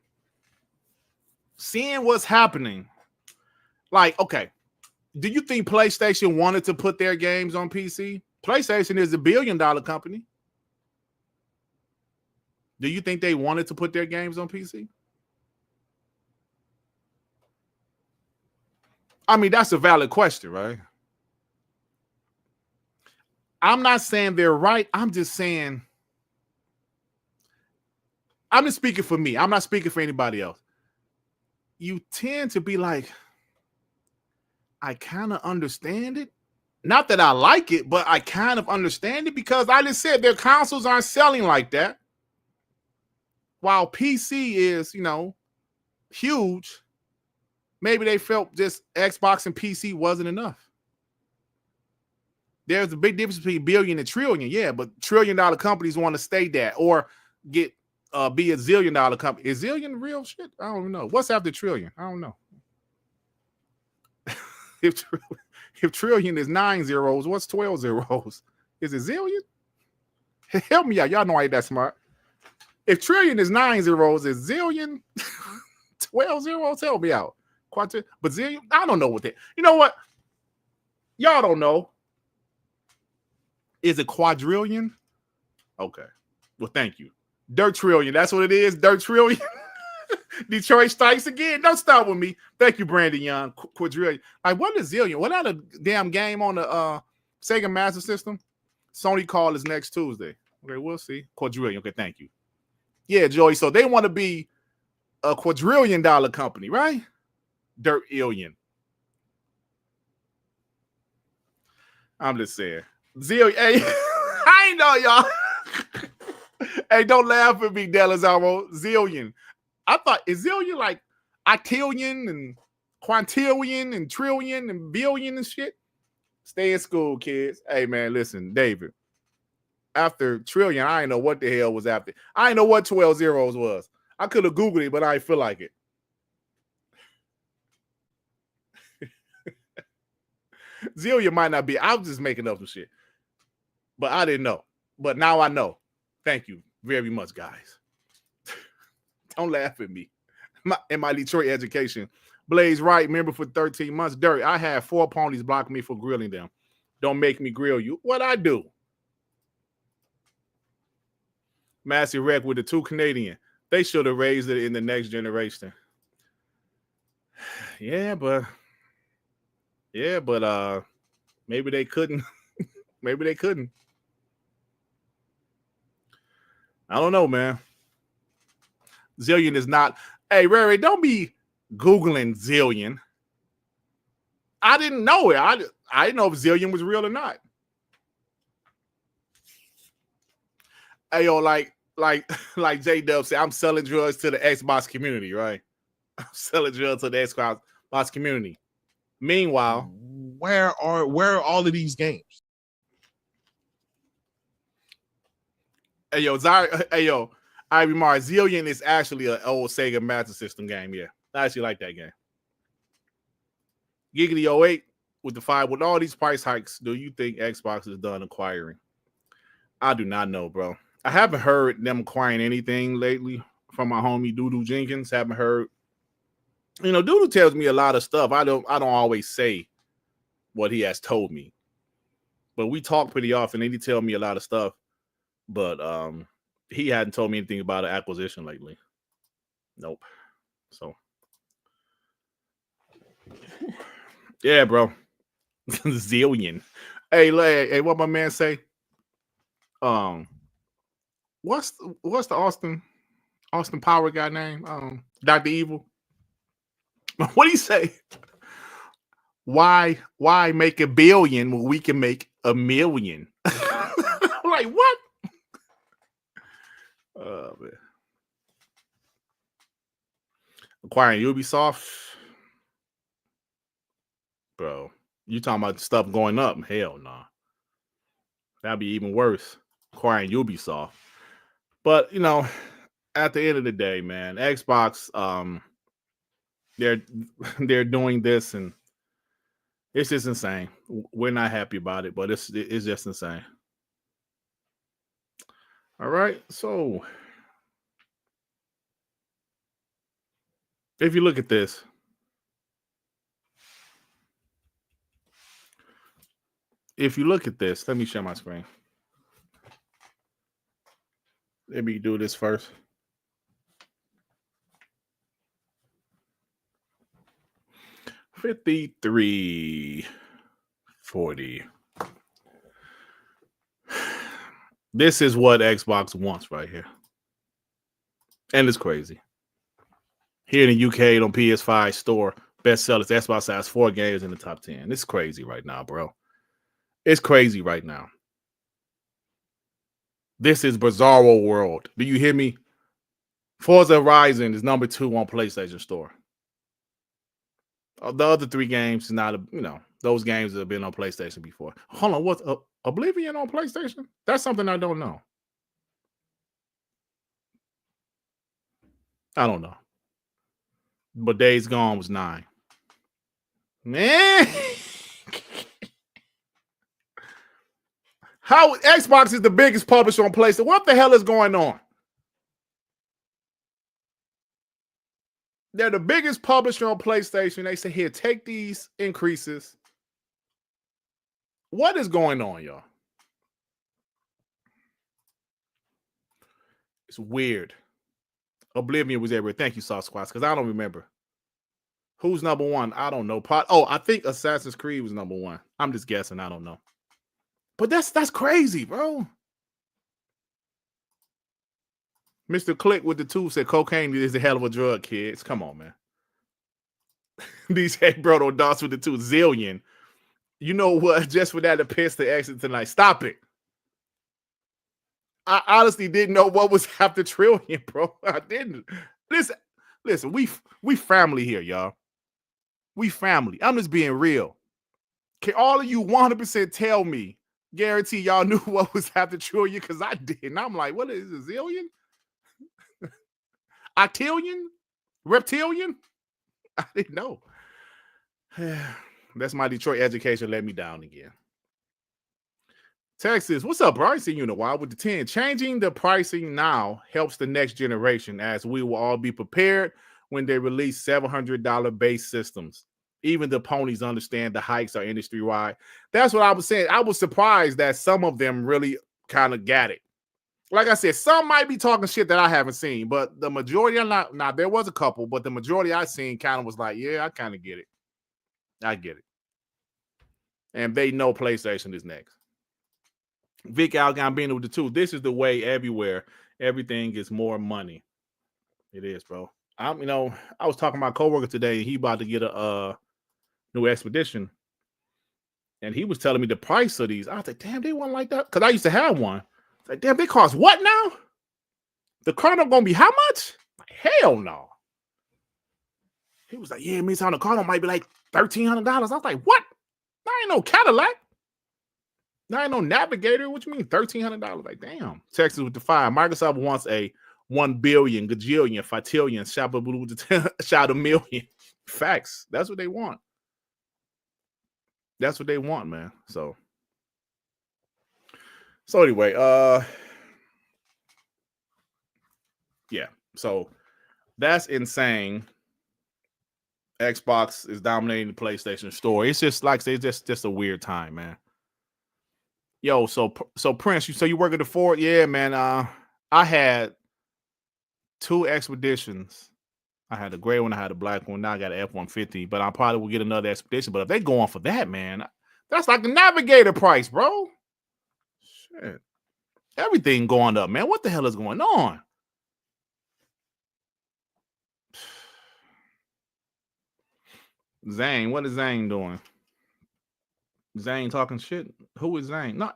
seeing what's happening, like, okay, do you think PlayStation wanted to put their games on PC? PlayStation is $1 billion company. Do you think they wanted to put their games on PC? I mean, that's a valid question, right? I'm not saying they're right. I'm just saying, I'm just speaking for me. I'm not speaking for anybody else. You tend to be like, I kind of understand it. Not that I like it, but I kind of understand it because I just said their consoles aren't selling like that. While PC is, huge, maybe they felt just Xbox and PC wasn't enough. There's a big difference between billion and trillion, yeah, but $1 trillion companies want to stay that or get be $1 zillion company. Is zillion real shit? I don't know. What's after trillion? I don't know. If trillion is 9 zeros, what's 12 zeros? Is it zillion? Help me out. Y'all know I ain't that smart. If trillion is 9 zeros, is zillion 12 zeros? Help me out. But zillion, I don't know what that. You know what? Y'all don't know. Is it quadrillion? Okay. Well, thank you. Dirt trillion. That's what it is. Dirt trillion. Detroit strikes again. Don't start with me. Thank you, Brandon Young. Quadrillion. Like, what is zillion? What out a damn game on the Sega Master System? Sony call is next Tuesday. Okay, we'll see. Quadrillion. Okay, thank you. Yeah, Joey. So they want to be a $1 quadrillion company, right? Dirt illion. I'm just saying. Zillion. Hey, I ain't know, y'all. Hey, don't laugh at me, Dallas Almo. Zillion. I thought, is zillion like octillion and quintillion and trillion and billion and shit? Stay in school, kids. Hey, man, listen, David. After trillion, I didn't know what the hell was after. I didn't know what 12 zeros was. I could have Googled it, but I didn't feel like it. Zillion might not be. I was just making up some shit. But I didn't know. But now I know. Thank you very much, guys. Don't laugh at me. In my Detroit education. Blaze Wright, member for 13 months. Dirt, I had 4 ponies block me for grilling them. Don't make me grill you. What I do? Massey Wreck with the 2 Canadian. They should have raised it in the next generation. Yeah, but Maybe they couldn't. Maybe they couldn't. I don't know, man. Zillion is not. Hey, Rary, don't be Googling Zillion. I didn't know it. I didn't know if Zillion was real or not. Hey, yo, like J-Dub said, I'm selling drugs to the Xbox community, right? I'm selling drugs to the Xbox community. Meanwhile, where are all of these games? Hey, yo, Ivy Mar, Zillion is actually an old Sega Master System game. Yeah, I actually like that game. Giggity 08 with all these price hikes, do you think Xbox is done acquiring? I do not know, bro. I haven't heard them acquiring anything lately from my homie Doodoo Jenkins. Haven't heard. You know, Doodoo tells me a lot of stuff. I don't always say what he has told me, but we talk pretty often, and he tell me a lot of stuff. But he hadn't told me anything about an acquisition lately. Nope. So yeah, bro. Zillion. Hey, what my man say? What's the Austin Power guy name? Dr. Evil. What do you say? Why make $1 billion when we can make $1 million? I'm like, what? Oh man. Acquiring Ubisoft. Bro, you talking about stuff going up? Hell no. That'd be even worse. Acquiring Ubisoft. But you know, at the end of the day, man, Xbox, they're doing this, and it's just insane. We're not happy about it, but it's just insane. All right, so if you look at this, let me share my screen. Let me do this first. $53.40. This is what Xbox wants right here. And it's crazy. Here in the UK on PS5 store, best sellers, Xbox has 4 games in the top 10. It's crazy right now, bro. It's crazy right now. This is Bizarro World. Do you hear me? Forza Horizon is number 2 on PlayStation Store. The other 3 games is not, those games have been on PlayStation before. Hold on, what's Oblivion on PlayStation? That's something I don't know. I don't know. But Days Gone was 9. Man. How Xbox is the biggest publisher on PlayStation? What the hell is going on? They're the biggest publisher on PlayStation. They say, here, take these increases. What is going on, y'all? It's weird. Oblivion was everywhere. Thank you, Soft Squats, because I don't remember. Who's number 1? I don't know. I think Assassin's Creed was number 1. I'm just guessing. I don't know. But that's crazy, bro. Mr. Click with the 2 said cocaine is a hell of a drug, kids. Come on, man. These hey bro don't dance with the 2 zillion. You know what? Just for that to piss the exit tonight. Stop it. I honestly didn't know what was half the trillion, bro. I didn't. Listen, we family here, y'all. We family. I'm just being real. Can all of you 100% tell me, guarantee y'all knew what was half the trillion? Because I didn't. I'm like, what is a zillion? Octillion? Reptilian? I didn't know. That's my Detroit education let me down again. Texas, what's up, bro? I seen you in a while with the 10. Changing the pricing now helps the next generation, as we will all be prepared when they release $700 base systems. Even the ponies understand the hikes are industry-wide. That's what I was saying. I was surprised that some of them really kind of got it. Like I said, some might be talking shit that I haven't seen, but the majority are not. Now, there was a couple, but the majority I seen kind of was like, yeah, I kind of get it. I get it. And they know PlayStation is next. Vic Al Gambino with the 2. This is the way everywhere. Everything gets more money. It is, bro. I was talking to my coworker today. He about to get a new Expedition. And he was telling me the price of these. I was like, damn, they weren't like that. Because I used to have one. Like, damn, they cost what now? The Cardinal gonna be how much? Like, hell no. He was like, yeah, me on the Cardinal might be like $1,300. I was like, what? That ain't no Cadillac. That ain't no Navigator. What you mean $1,300? Like, damn. Texas with the 5. Microsoft wants a 1 billion, gajillion, fatillion, shout a million. Facts. That's what they want. That's what they want, man. So anyway, yeah. So that's insane. Xbox is dominating the PlayStation store. It's just like it's just a weird time, man. Yo, so Prince, you work at the Ford? Yeah, man. I had 2 Expeditions. I had the gray one, I had the black one. Now I got an F-150, but I probably will get another Expedition. But if they go on for that, man, that's like the Navigator price, bro. Shit. Everything going up, man. What the hell is going on? Zane, what is Zane doing? Zane talking shit? Who is Zane? No,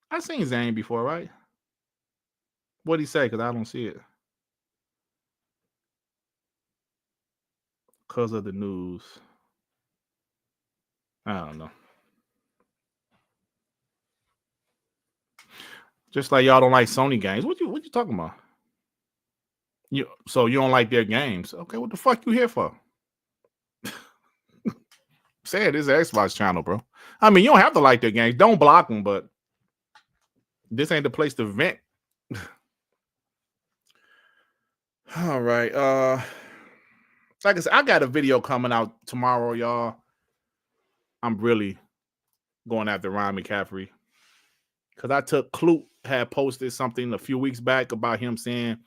I seen Zane before, right? What'd he say? Because I don't see it. Because of the news. I don't know. Just like y'all don't like Sony games. What you talking about? So you don't like their games. Okay, what the fuck you here for? Say it is an Xbox channel, bro. I mean, you don't have to like their games. Don't block them, but this ain't the place to vent. All right. Like I said, I got a video coming out tomorrow, y'all. I'm really going after Ryan McCaffrey. Because Clute had posted something a few weeks back about him saying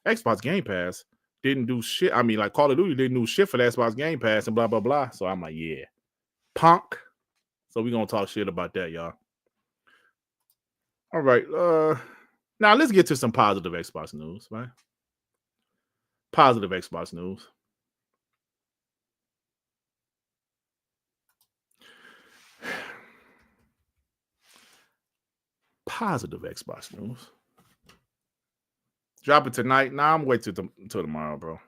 Xbox Game Pass didn't do shit. I mean, like Call of Duty didn't do shit for the Xbox Game Pass and blah, blah, blah. So I'm like, yeah. Punk. So we're going to talk shit about that, y'all. All right. Now let's get to some positive Xbox news, right? Positive Xbox news. Positive Xbox news. Drop it tonight. Nah, I'm waiting till tomorrow, bro.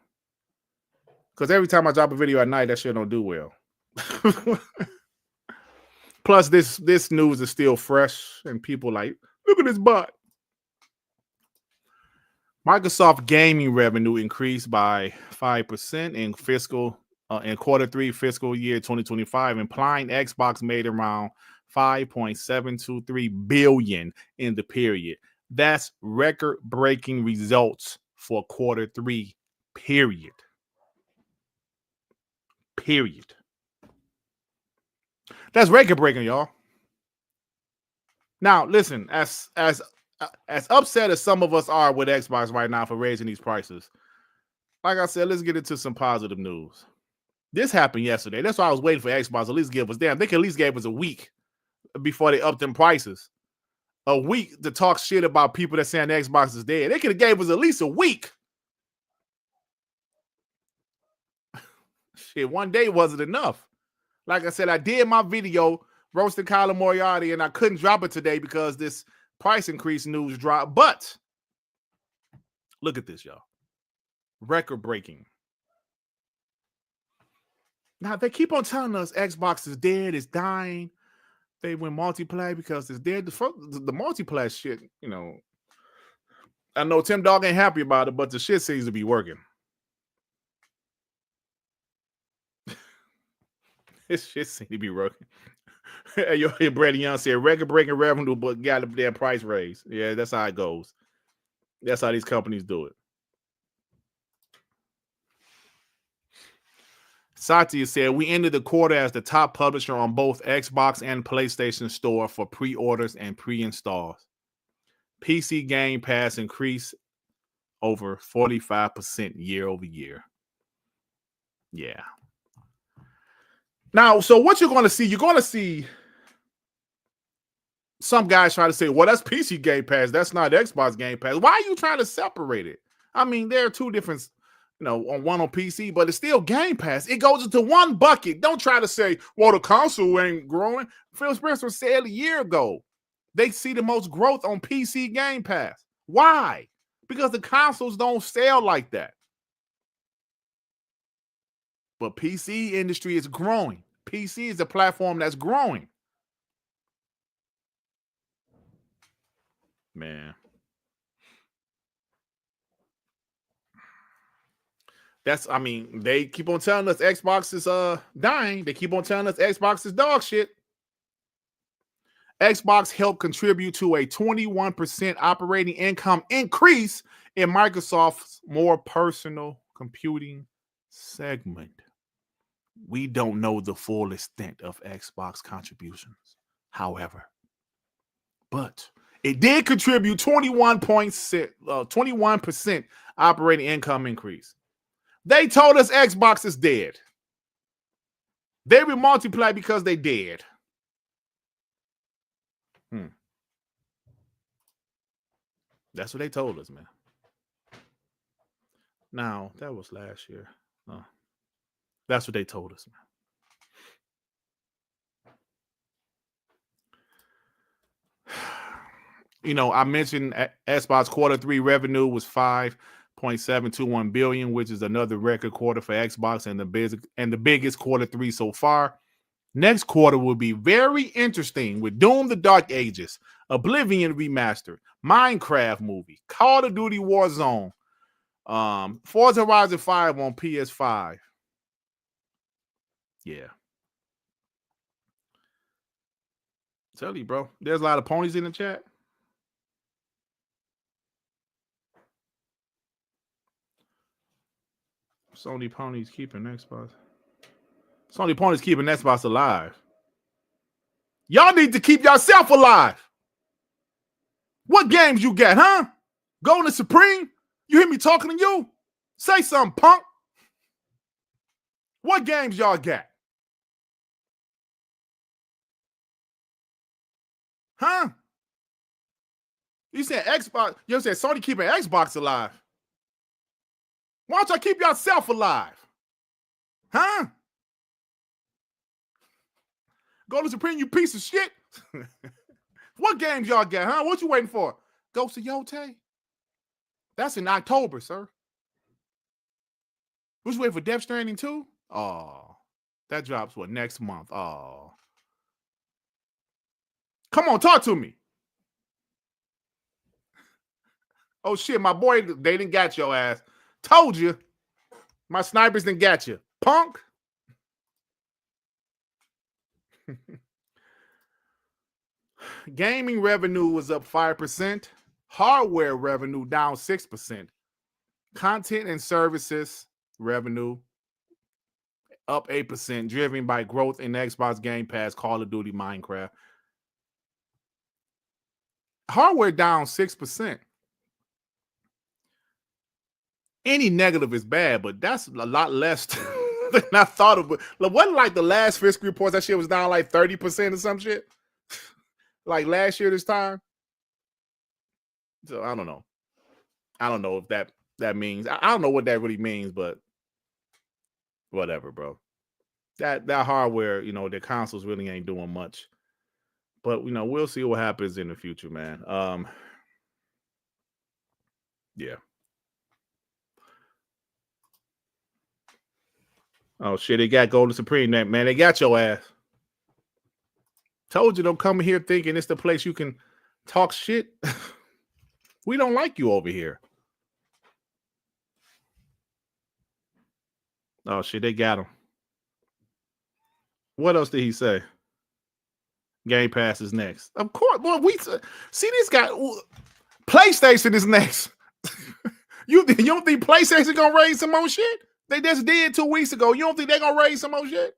Because every time I drop a video at night, that shit don't do well. Plus, this news is still fresh, and people like, look at this bot. Microsoft gaming revenue increased by 5% in quarter 3 fiscal year 2025, implying Xbox made around $5.723 billion in the period. That's record-breaking results for quarter 3, period. Period. That's record-breaking, y'all. Now, listen, as upset as some of us are with Xbox right now for raising these prices, like I said, let's get into some positive news. This happened yesterday. That's why I was waiting for Xbox to at least give us, they could at least give us a week before they upped them prices. A week to talk shit about people that saying the Xbox is dead. They could have gave us at least a week. Shit, one day wasn't enough. Like I said, I did my video roasting Kyler Moriarty, and I couldn't drop it today because this price increase news dropped. But look at this, y'all. Record breaking. Now, they keep on telling us Xbox is dead, it's dying. They went multiplayer because it's dead. The multiplayer shit, you know, I know Tim Dog ain't happy about it, but the shit seems to be working. This shit seems to be working. Hey, Brady Young said record-breaking revenue, but got their price raised. Yeah, that's how it goes. That's how these companies do it. Satya said, we ended the quarter as the top publisher on both Xbox and PlayStation Store for pre-orders and pre-installs. PC Game Pass increased over 45% year over year. Yeah. Now, so what you're going to see some guys try to say, well, that's PC Game Pass. That's not Xbox Game Pass. Why are you trying to separate it? I mean, there are two different, one on PC, but it's still Game Pass. It goes into one bucket. Don't try to say, well, the console ain't growing. Phil Spencer said a year ago, they see the most growth on PC Game Pass. Why? Because the consoles don't sell like that. But PC industry is growing. PC is a platform that's growing. Man. They keep on telling us Xbox is dying. They keep on telling us Xbox is dog shit. Xbox helped contribute to a 21% operating income increase in Microsoft's more personal computing segment. We don't know the full extent of Xbox contributions, however. But it did contribute 21% operating income increase. They told us Xbox is dead. They will multiply because they dead. That's what they told us, man. Now, that was last year. That's what they told us, man. I mentioned Xbox Q3 revenue was $5.721 billion, which is another record quarter for Xbox and the biggest Q3 so far. Next quarter will be very interesting with Doom: The Dark Ages, Oblivion Remastered, Minecraft movie, Call of Duty Warzone, Forza Horizon 5 on PS5. Yeah. Tell you, bro. There's a lot of ponies in the chat. Sony ponies keeping Xbox. Sony ponies keeping Xbox alive. Y'all need to keep yourself alive. What games you got, huh? Golden Supreme? You hear me talking to you? Say something, punk. What games y'all got? Huh? You said Xbox. You said Sony keeping Xbox alive. Why don't y'all keep yourself alive? Huh? Golden Supreme, you piece of shit. What games y'all got, huh? What you waiting for? Ghost of Yote? That's in October, sir. What you waiting for? Death Stranding 2? Oh, that drops next month? Oh. Come on, talk to me. Oh shit, my boy, they didn't got your ass. Told you. My snipers didn't got you. Punk. Gaming revenue was up 5%. Hardware revenue down 6%. Content and services revenue up 8%, driven by growth in Xbox Game Pass, Call of Duty, Minecraft. Hardware down 6%. Any negative is bad, but that's a lot less than I thought of. Wasn't like the last fiscal reports, that shit was down like 30% or some shit? Like last year this time? So I don't know. I don't know if that means. I don't know what that really means, but whatever, bro. That hardware, the consoles really ain't doing much. But we'll see what happens in the future, man. Yeah. Oh shit, they got Golden Supreme, man. They got your ass. Told you, don't come here thinking it's the place you can talk shit. We don't like you over here. Oh shit, they got him. What else did he say? Game Pass is next. Of course. Well, we see this guy. PlayStation is next. You don't think PlayStation gonna raise some more shit? They just did 2 weeks ago. You don't think they're gonna raise some more shit?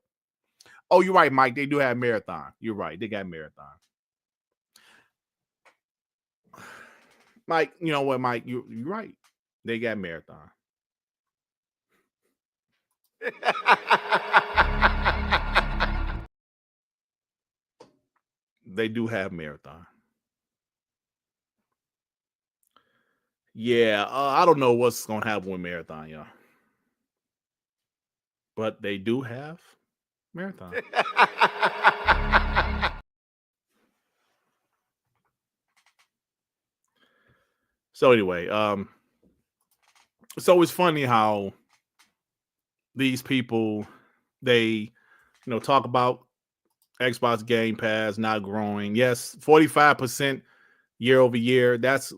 Oh, you're right, Mike. They do have Marathon. You're right. They got Marathon. Mike, you know what, Mike? You're right. They got Marathon. They do have Marathon. Yeah, I don't know what's gonna happen with Marathon, y'all. But they do have Marathon. So anyway, so it's funny how these people they talk about Xbox Game Pass not growing. Yes, 45% year over year. That's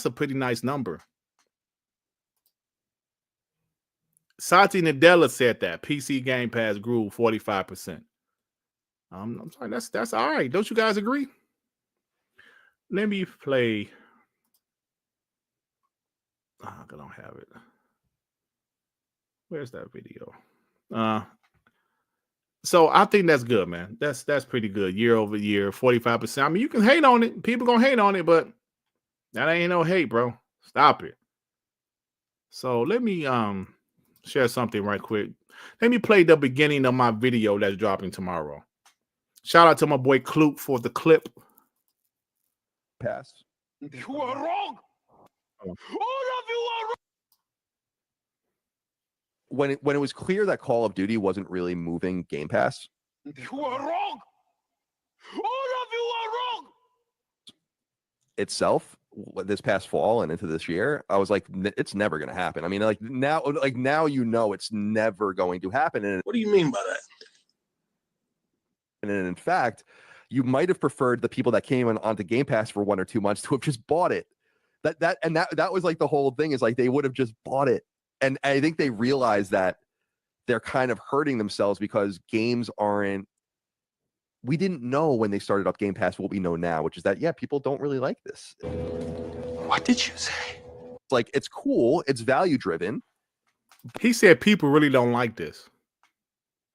a pretty nice number. Satya Nadella said that PC Game Pass grew 45%. I'm sorry, that's all right. Don't you guys agree? Let me play. I don't have it. Where's that video? So I think that's good, man. That's pretty good. Year over year, 45%. I mean, you can hate on it. People gonna hate on it, but that ain't no hate, bro. Stop it. So let me share something right quick. Let me play the beginning of my video that's dropping tomorrow. Shout out to my boy Kloop for the clip. Pass. You are wrong. All of you are wrong. When it was clear that Call of Duty wasn't really moving Game Pass, You are wrong. All of you are wrong. itself this past fall and into this year, I was like, it's never going to happen. I mean, now it's never going to happen. And What do you mean by that? And in fact, you might have preferred the people that came onto Game Pass for 1 or 2 months to have just bought it. That was like the whole thing, is like they would have just bought it. And I think they realize that they're kind of hurting themselves because games aren't. We didn't know when they started up Game Pass what we know now, which is that, yeah, people don't really like this. What did you say? It's like, it's cool. It's value driven. He said people really don't like this.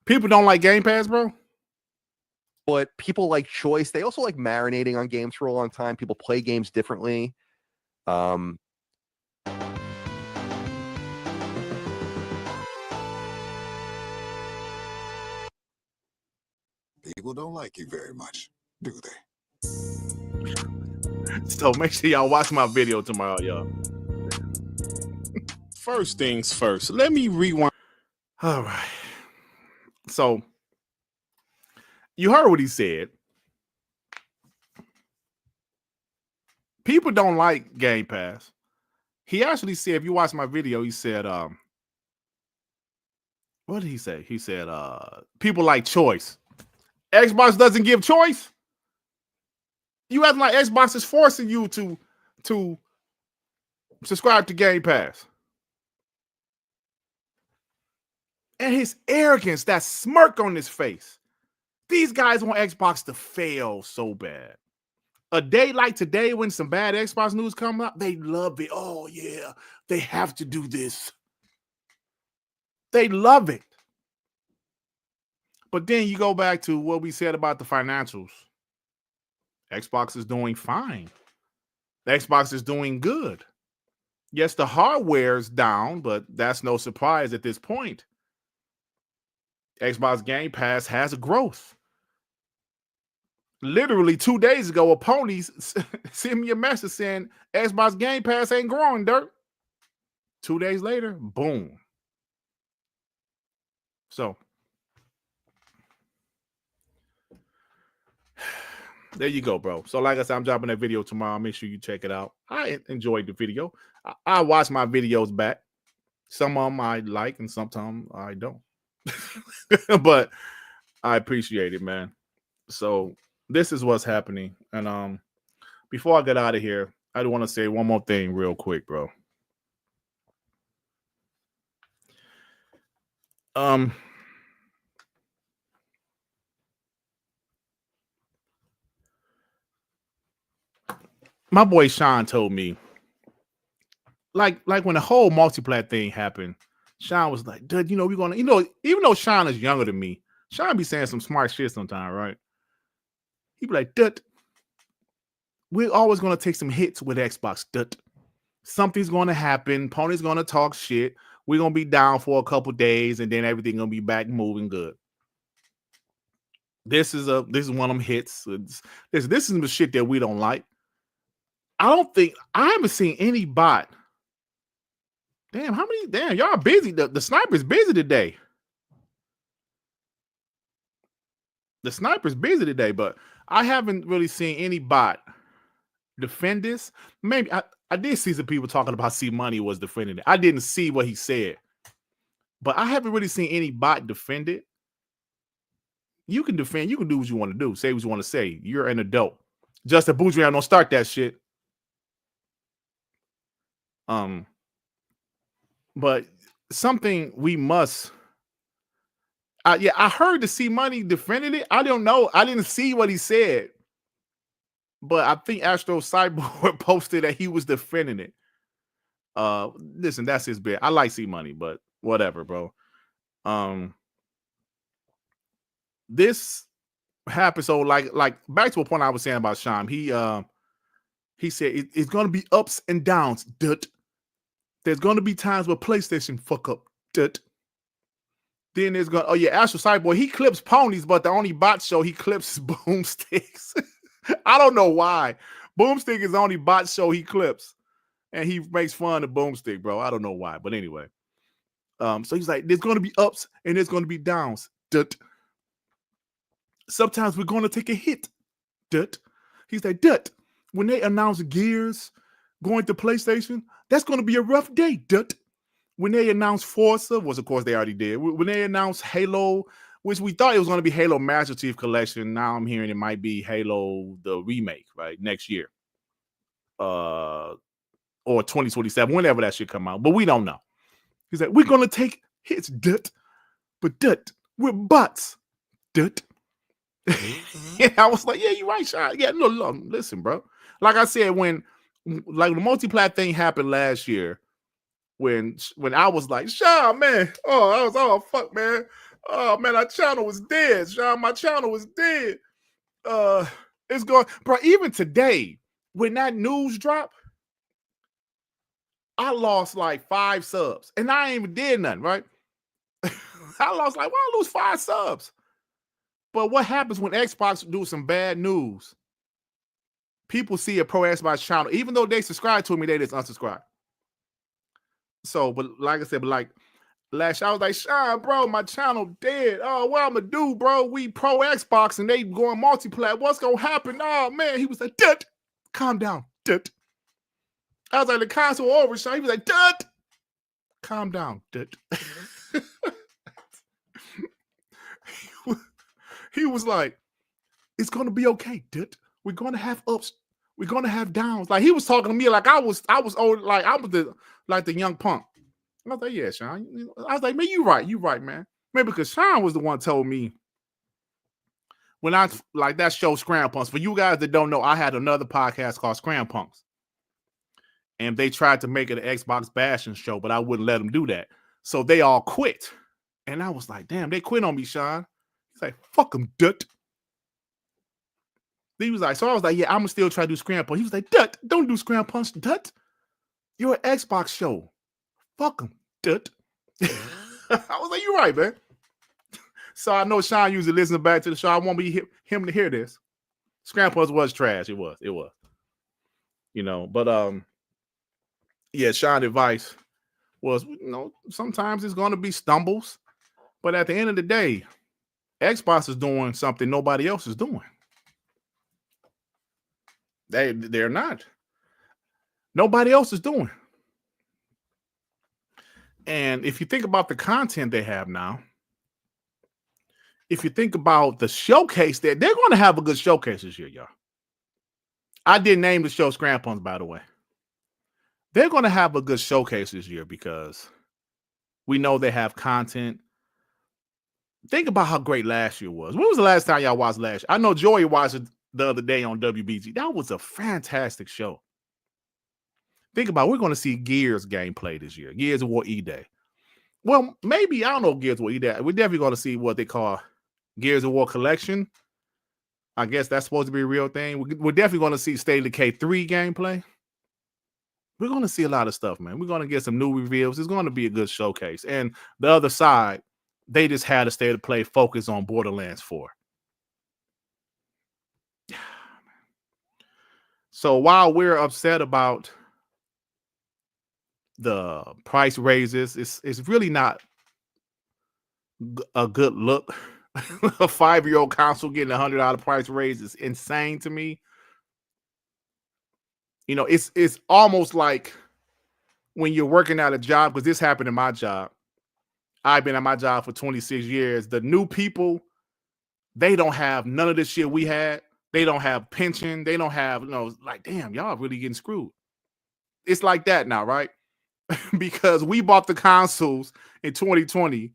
People don't like Game Pass, bro. But people like choice. They also like marinating on games for a long time. People play games differently. People don't like you very much, do they? So make sure y'all watch my video tomorrow, y'all. First things first, let me rewind. All right. So you heard what he said. People don't like Game Pass. He actually said, if you watch my video, he said, what did he say? He said, people like choice. Xbox doesn't give choice. You acting like Xbox is forcing you to subscribe to Game Pass. And his arrogance, that smirk on his face. These guys want Xbox to fail so bad. A day like today when some bad Xbox news come up, they love it. Oh, yeah, they have to do this. They love it. But then you go back to what we said about the financials. Xbox is doing fine. The Xbox is doing good. Yes, the hardware is down, but that's no surprise at this point. Xbox Game Pass has a growth. Literally 2 days ago, a pony sent me a message saying Xbox Game Pass ain't growing, Dirt. 2 days later, boom. So there you go, bro. So like I said, I'm dropping that video tomorrow. Make sure you check it out. I enjoyed the video. I watch my videos back. Some of them I like and sometimes I don't. But I appreciate it, man. So this is what's happening. And before I get out of here, I do want to say one more thing real quick, bro. My boy Sean told me, like when the whole multiplayer thing happened, Sean was like, dude, we're gonna, even though Sean is younger than me, Sean be saying some smart shit sometimes, right? He be like, dude, we're always gonna take some hits with Xbox, dude. Something's gonna happen, Pony's gonna talk shit, we're gonna be down for a couple days, and then everything gonna be back moving good. This is one of them hits. This is the shit that we don't like. I haven't seen any bot Damn, how many? Damn, y'all busy. The sniper's busy today. The sniper's busy today, but I haven't really seen any bot defend this. Maybe I did see some people talking about C Money was defending it. I didn't see what he said, but I haven't really seen any bot defend it. You can defend, you can do what you want to do, say what you want to say. You're an adult. Justin Boudreaux don't start that shit. But something we must. Yeah, I heard the C Money defended it. I don't know. I didn't see what he said, but I think Astro Cyborg posted that he was defending it. Listen, that's his bit. I like C Money, but whatever, bro. This happened. So, like back to a point I was saying about Sean. He said it's gonna be ups and downs. There's gonna be times where PlayStation fuck up. Then there's gonna Astro Cyborg, he clips ponies, but the only bot show he clips is boomsticks. I don't know why. Boomstick is the only bot show he clips, and he makes fun of Boomstick, bro. I don't know why, but anyway. So he's like, there's gonna be ups and there's gonna be downs. Sometimes we're gonna take a hit. He's like, when they announce Gears going to PlayStation, that's gonna be a rough day. When they announced Forza, which of course they already did. When they announced Halo, which we thought it was going to be Halo Master Chief Collection, now I'm hearing it might be Halo the remake, right, next year, or 2027, whenever that should come out. But we don't know. He's like, we're going to take hits, but we're bots, And I was like, yeah, you're right, Sean. Yeah, no, listen, bro. Like I said, when like the multi-plat thing happened last year. When I was like, Sean, man, fuck, man. Oh, man, our channel was dead. Sean, my channel was dead. It's going, bro, even today, when that news dropped, I lost like 5 subs. And I ain't even did nothing, right? I lost like, why I lose 5 subs? But what happens when Xbox do some bad news? People see a pro Xbox channel, even though they subscribe to me, they just unsubscribe. So, but like I said, last year I was like, Sean, bro, my channel dead. Oh, what I'm gonna do, bro? We pro Xbox and they going multi-plat. What's gonna happen? Oh man, he was like, calm down, I was like, the console over, Sean. He was like, calm down, He was like, it's gonna be okay, We're gonna have ups. We're gonna have downs. Like he was talking to me like I was old, like I was the young punk. I was like, yeah, Sean. I was like, man, you right, man. Maybe because Sean was the one told me when I like that show Scram Punks. For you guys that don't know, I had another podcast called Scram Punks. And they tried to make it an Xbox bashing show, but I wouldn't let them do that. So they all quit. And I was like, damn, they quit on me, Sean. He's like, fuck them, He was like, so I was like, yeah, I'm gonna still try to do Scram Punch. He was like, don't do Scram Punch, You're an Xbox show. Fuck him, I was like, you're right, man. So I know Sean usually listens back to the show. I won't be him to hear this. Scram Punch was trash. It was. But yeah, Sean's advice was, sometimes it's gonna be stumbles, but at the end of the day, Xbox is doing something nobody else is doing. They're not. Nobody else is doing. And if you think about the content they have now, if you think about the showcase, they're going to have a good showcase this year, y'all. I didn't name the show Scram Punks, by the way. They're going to have a good showcase this year because we know they have content. Think about how great last year was. When was the last time y'all watched last year? I know Joey watched it the other day on WBG. That was a fantastic show. Think about it, we're going to see Gears gameplay this year. Gears of War E-Day. Well, maybe, I don't know, Gears of War E-Day. We're definitely going to see what they call Gears of War Collection. I guess that's supposed to be a real thing. We're definitely going to see State of Decay 3 gameplay. We're going to see a lot of stuff, man. We're going to get some new reveals. It's going to be a good showcase. And the other side, they just had a State of Play focus on Borderlands 4. So while we're upset about the price raises. It's really not a good look. A 5-year-old console getting $100 price raise is insane to me. You know, it's almost like when you're working at a job, because this happened in my job. I've been at my job for 26 years. The new people, they don't have none of this shit we had. They don't have pension. They don't have, like, damn, y'all really getting screwed. It's like that now, right? Because we bought the consoles in 2020.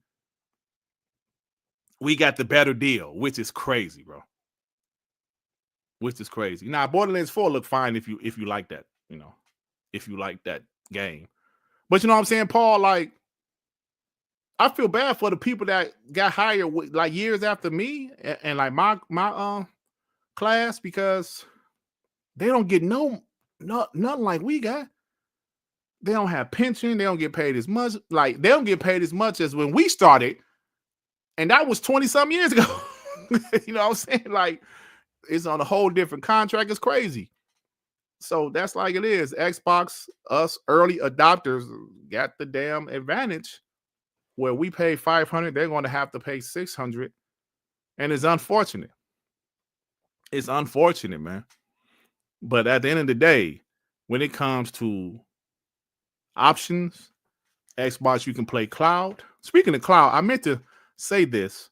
We got the better deal, which is crazy, bro. Which is crazy. Now, Borderlands 4 look fine if you like that, if you like that game. But you know what I'm saying, Paul? Like, I feel bad for the people that got hired like years after me and like my class, because they don't get nothing like we got. They don't have pension. They don't get paid as much. Like, they don't get paid as much as when we started, and that was 20-something years ago. You know what I'm saying? Like, it's on a whole different contract. It's crazy. So that's like it is. Xbox, us early adopters, got the damn advantage where we pay $500, they're going to have to pay $600, and it's unfortunate. It's unfortunate, man. But at the end of the day, when it comes to options, Xbox, you can play cloud. Speaking of cloud, I meant to say this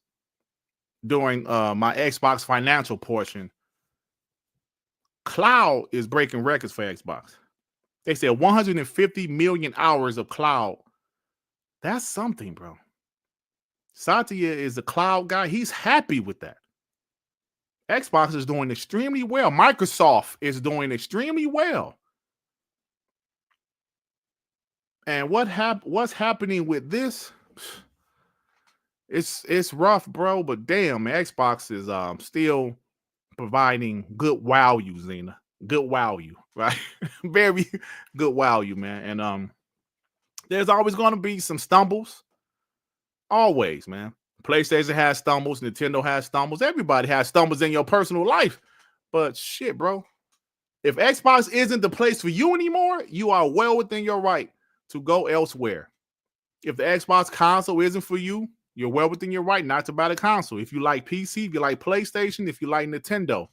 during my Xbox financial portion. Cloud is breaking records for Xbox. They said 150 million hours of cloud. That's something, bro. Satya is a cloud guy. He's happy with that. Xbox is doing extremely well. Microsoft is doing extremely well. And what's happening with this? It's rough, bro. But damn, Xbox is still providing good value, Zena. Good value, right? Very good value, man. And there's always going to be some stumbles. Always, man. PlayStation has stumbles. Nintendo has stumbles. Everybody has stumbles in your personal life. But shit, bro. If Xbox isn't the place for you anymore, you are well within your right to go elsewhere. If the Xbox console isn't for you, you're well within your right not to buy the console. If you like PC, if you like PlayStation, if you like Nintendo,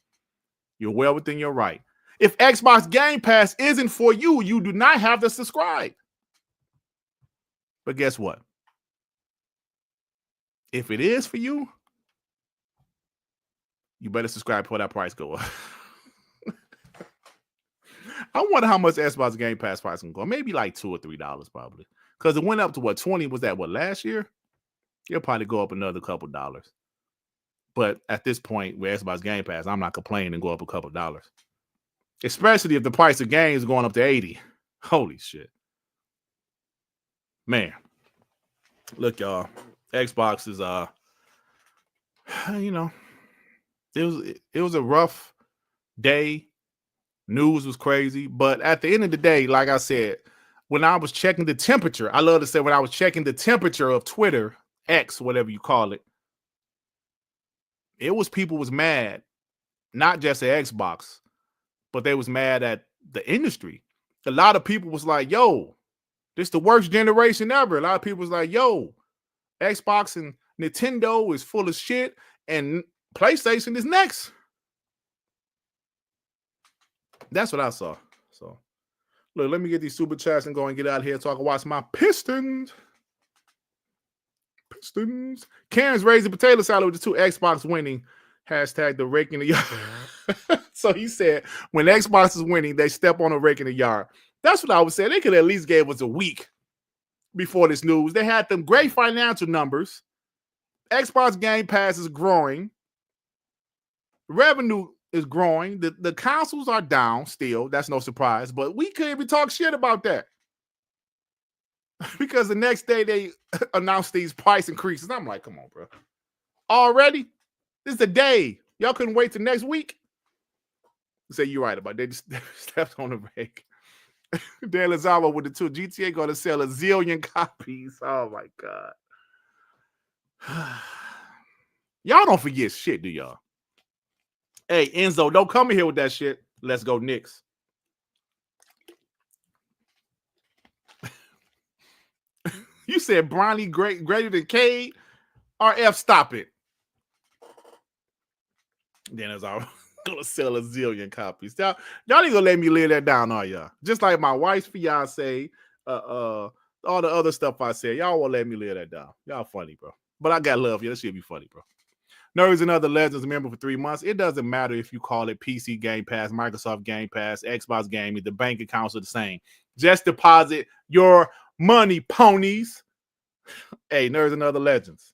you're well within your right. If Xbox Game Pass isn't for you, you do not have to subscribe. But guess what? If it is for you, you better subscribe before that price go up. I wonder how much Xbox Game Pass price can go. Maybe like $2 or $3 probably. Because it went up to what, 20? Was that what, last year? It'll probably go up another couple dollars. But at this point, with Xbox Game Pass, I'm not complaining and go up a couple dollars. Especially if the price of games is going up to 80. Holy shit. Man. Look, y'all. Xbox is it was a rough day. News was crazy, but at the end of the day, like I said, when I was checking the temperature, I love to say when I was checking the temperature of Twitter, X, whatever you call it, it was people was mad, not just at Xbox, but they was mad at the industry. A lot of people was like, yo, this is the worst generation ever. A lot of people was like, yo, Xbox and Nintendo is full of shit, and PlayStation is next. That's what I saw. So, look, let me get these super chats and go and get out of here so I can watch my Pistons. Karen's raising potato salad with the 2 Xbox winning. Hashtag the rake in the yard. So he said, when Xbox is winning, they step on a rake in the yard. That's what I would say. They could at least gave us a week before this news. They had them great financial numbers. Xbox Game Pass is growing. Revenue is growing. The consoles are down still. That's no surprise. But we couldn't even talk shit about that. Because the next day they announced these price increases. I'm like, come on, bro. Already? This is the day. Y'all couldn't wait till next week? Say you're right about it. They just stepped on the rake. Dan Lazaro with the 2. GTA going to sell a zillion copies. Oh, my God. Y'all don't forget shit, do y'all? Hey, Enzo, don't come in here with that shit. Let's go Knicks. You said Bronny greater than Cade? RF, stop it. Then as I'm gonna sell a zillion copies. Y'all ain't gonna let me live that down, are y'all? Just like my wife's fiance, all the other stuff I said, y'all won't let me live that down. Y'all funny, bro. But I got love. Yeah, that should be funny, bro. Nerds and Other Legends member for 3 months. It doesn't matter if you call it PC Game Pass, Microsoft Game Pass, Xbox Gaming, the bank accounts are the same. Just deposit your money, ponies. Hey, Nerds and Other Legends.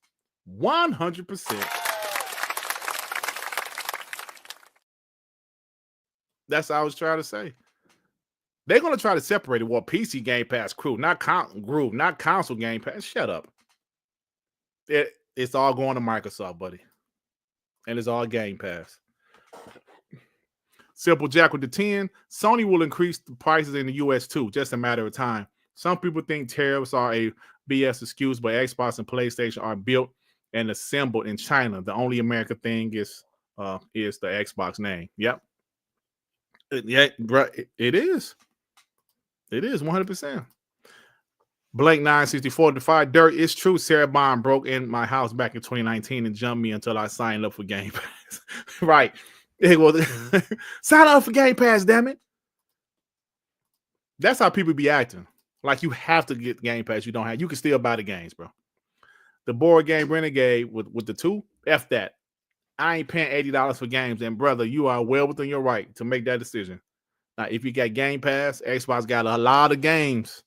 100%. That's what I was trying to say. They're going to try to separate it. Well, PC Game Pass crew, not console Game Pass. Shut up. It's all going to Microsoft, buddy. And it's all Game Pass. Simple Jack with the 10. Sony will increase the prices in the US too, just a matter of time. Some people think tariffs are a BS excuse, but Xbox and PlayStation are built and assembled in China. The only American thing is the Xbox name. Yep. Yeah, bro, it is. It is 100%. Blank 964 Defied Dirt. It's true. Sarah Bond broke in my house back in 2019 and jumped me until I signed up for Game Pass. Right. Sign up for Game Pass, damn it. That's how people be acting. Like you have to get Game Pass. You don't have. You can still buy the games, bro. The board game Renegade with the 2. F that. I ain't paying $80 for games. And brother, you are well within your right to make that decision. Now, if you got Game Pass, Xbox got a lot of games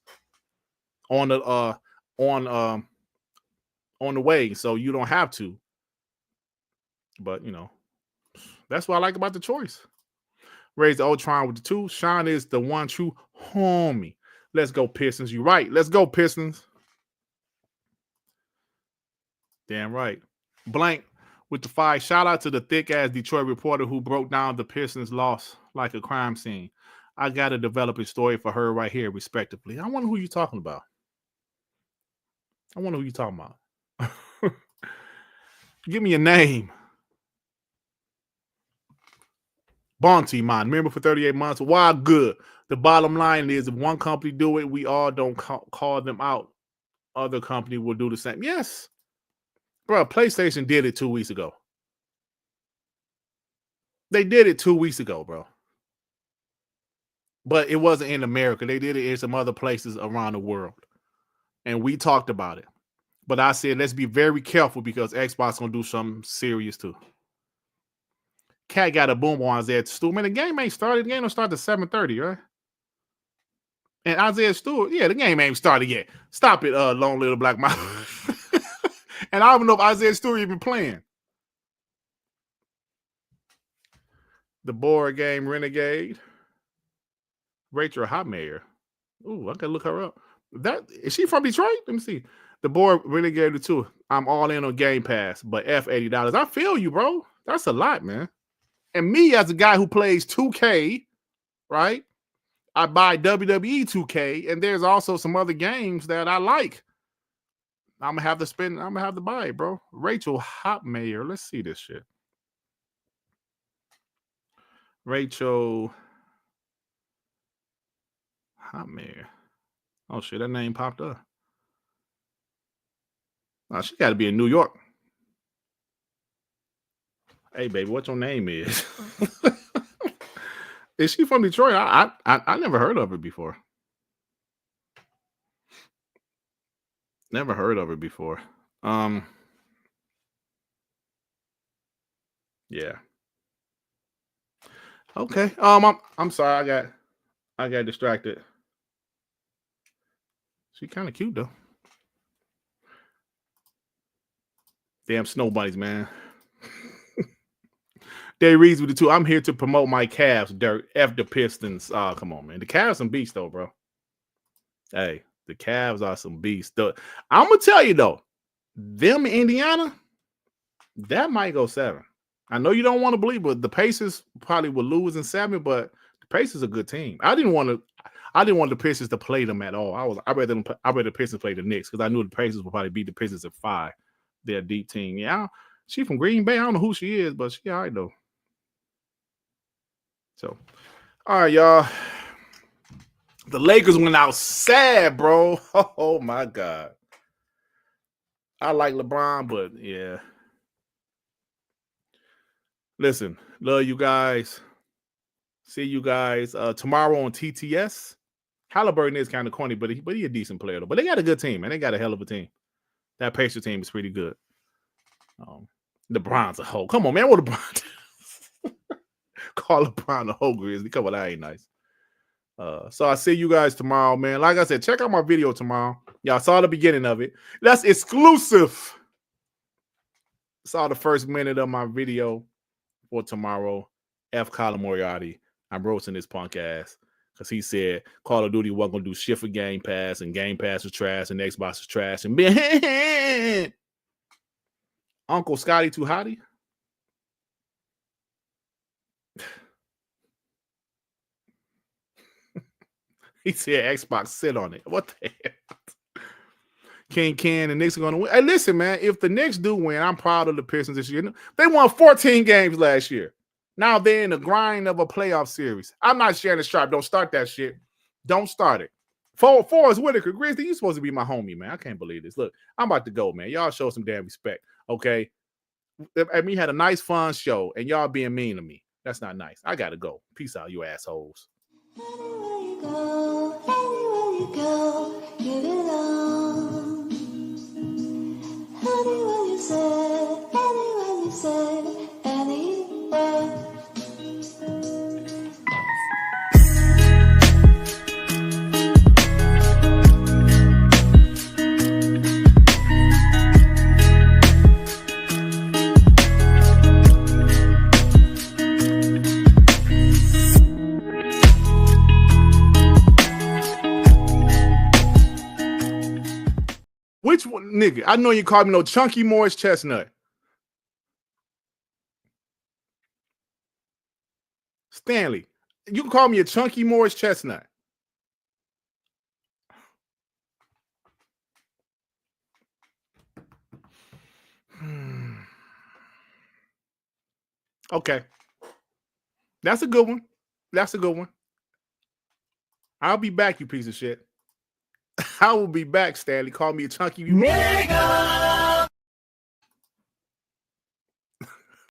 on the way, so you don't have to. But you know, that's what I like about the choice. Raise the Ultron with the 2. Sean is the one true homie. Let's go Pistons. You right. Let's go Pistons. Damn right. Blank with the 5. Shout out to the thick ass Detroit reporter who broke down the Pistons' loss like a crime scene. I got to develop a story for her right here, respectively. I wonder who you're talking about. Give me a name. Bonty, man. Member for 38 months. Why good? The bottom line is if one company do it, we all don't call them out. Other company will do the same. Yes. Bro, PlayStation did it 2 weeks ago. They did it 2 weeks ago, bro. But it wasn't in America. They did it in some other places around the world. And we talked about it. But I said, let's be very careful because Xbox going to do something serious too. Cat got a boom on Isaiah Stewart. Man, the game ain't started. The game don't start at 7:30, right? And Isaiah Stewart, yeah, the game ain't started yet. Stop it, Lone Little Black Mouth. And I don't know if Isaiah Stewart even playing. The board game Renegade. Rachel Hotmayer. Ooh, I gotta look her up. Is she from Detroit? Let me see. The board Renegade 2. I'm all in on Game Pass, but F $80. I feel you, bro. That's a lot, man. And me as a guy who plays 2K, right? I buy WWE 2K, and there's also some other games that I like. I'm gonna have to buy it, bro. Rachel Hotmayer. Let's see this shit. Rachel Hotmayer. Oh shit, that name popped up. Oh, she got to be in New York. Hey, baby, what your name is? Is she from Detroit? I never heard of her before. Never heard of her before. Yeah. Okay. I'm sorry. I got distracted. She kind of cute though. Damn snow bunnies, man. They reads with the 2. I'm here to promote my Cavs, Dirt. F the Pistons. Oh, come on, man. The Cavs some beasts, though, bro. Hey, the Cavs are some beasts. I'm going to tell you, though, them in Indiana, that might go 7. I know you don't want to believe, but the Pacers probably will lose in 7, but the Pacers are a good team. I didn't want the Pacers to play them at all. I read the Pacers play the Knicks because I knew the Pacers would probably beat the Pacers at 5. They're a deep team. Yeah, she from Green Bay. I don't know who she is, but she all right, though. So, all right, y'all. The Lakers went out sad, bro. Oh, my God. I like LeBron, but yeah. Listen, love you guys. See you guys tomorrow on TTS. Halliburton is kind of corny, but he a decent player though. But they got a good team, man. They got a hell of a team. That Pacers team is pretty good. LeBron's a hoe. Come on, man. What LeBron? Call LeBron a hoe, Grizzly. Come on, that ain't nice. So I see you guys tomorrow, man. Like I said, check out my video tomorrow. Y'all saw the beginning of it. That's exclusive. Saw the first minute of my video for tomorrow. F. Colin Moriarty. I'm roasting this punk ass because he said Call of Duty wasn't going to do shit for Game Pass, and Game Pass was trash, and Xbox was trash, and Uncle Scotty too hotty. He said Xbox sit on it. What the hell? King and Knicks are going to win. Hey, listen, man, if the Knicks do win, I'm proud of the Pistons this year. They won 14 games last year. Now they're in the grind of a playoff series. I'm not sharing the stripe. Don't start that shit. Don't start it. Forrest Whitaker, Grizzly, you supposed to be my homie, man. I can't believe this. Look, I'm about to go, man. Y'all show some damn respect, okay? And we had a nice, fun show, and y'all being mean to me. That's not nice. I got to go. Peace out, you assholes. Anywhere you go, you belong. Anywhere you say, anywhere. Which one, nigga? I know you called me no Chunky Morris Chestnut. Stanley, you can call me a Chunky Morris Chestnut. Okay. That's a good one. That's a good one. I'll be back, you piece of shit. I will be back, Stanley. Call me a Chunky. Nigga!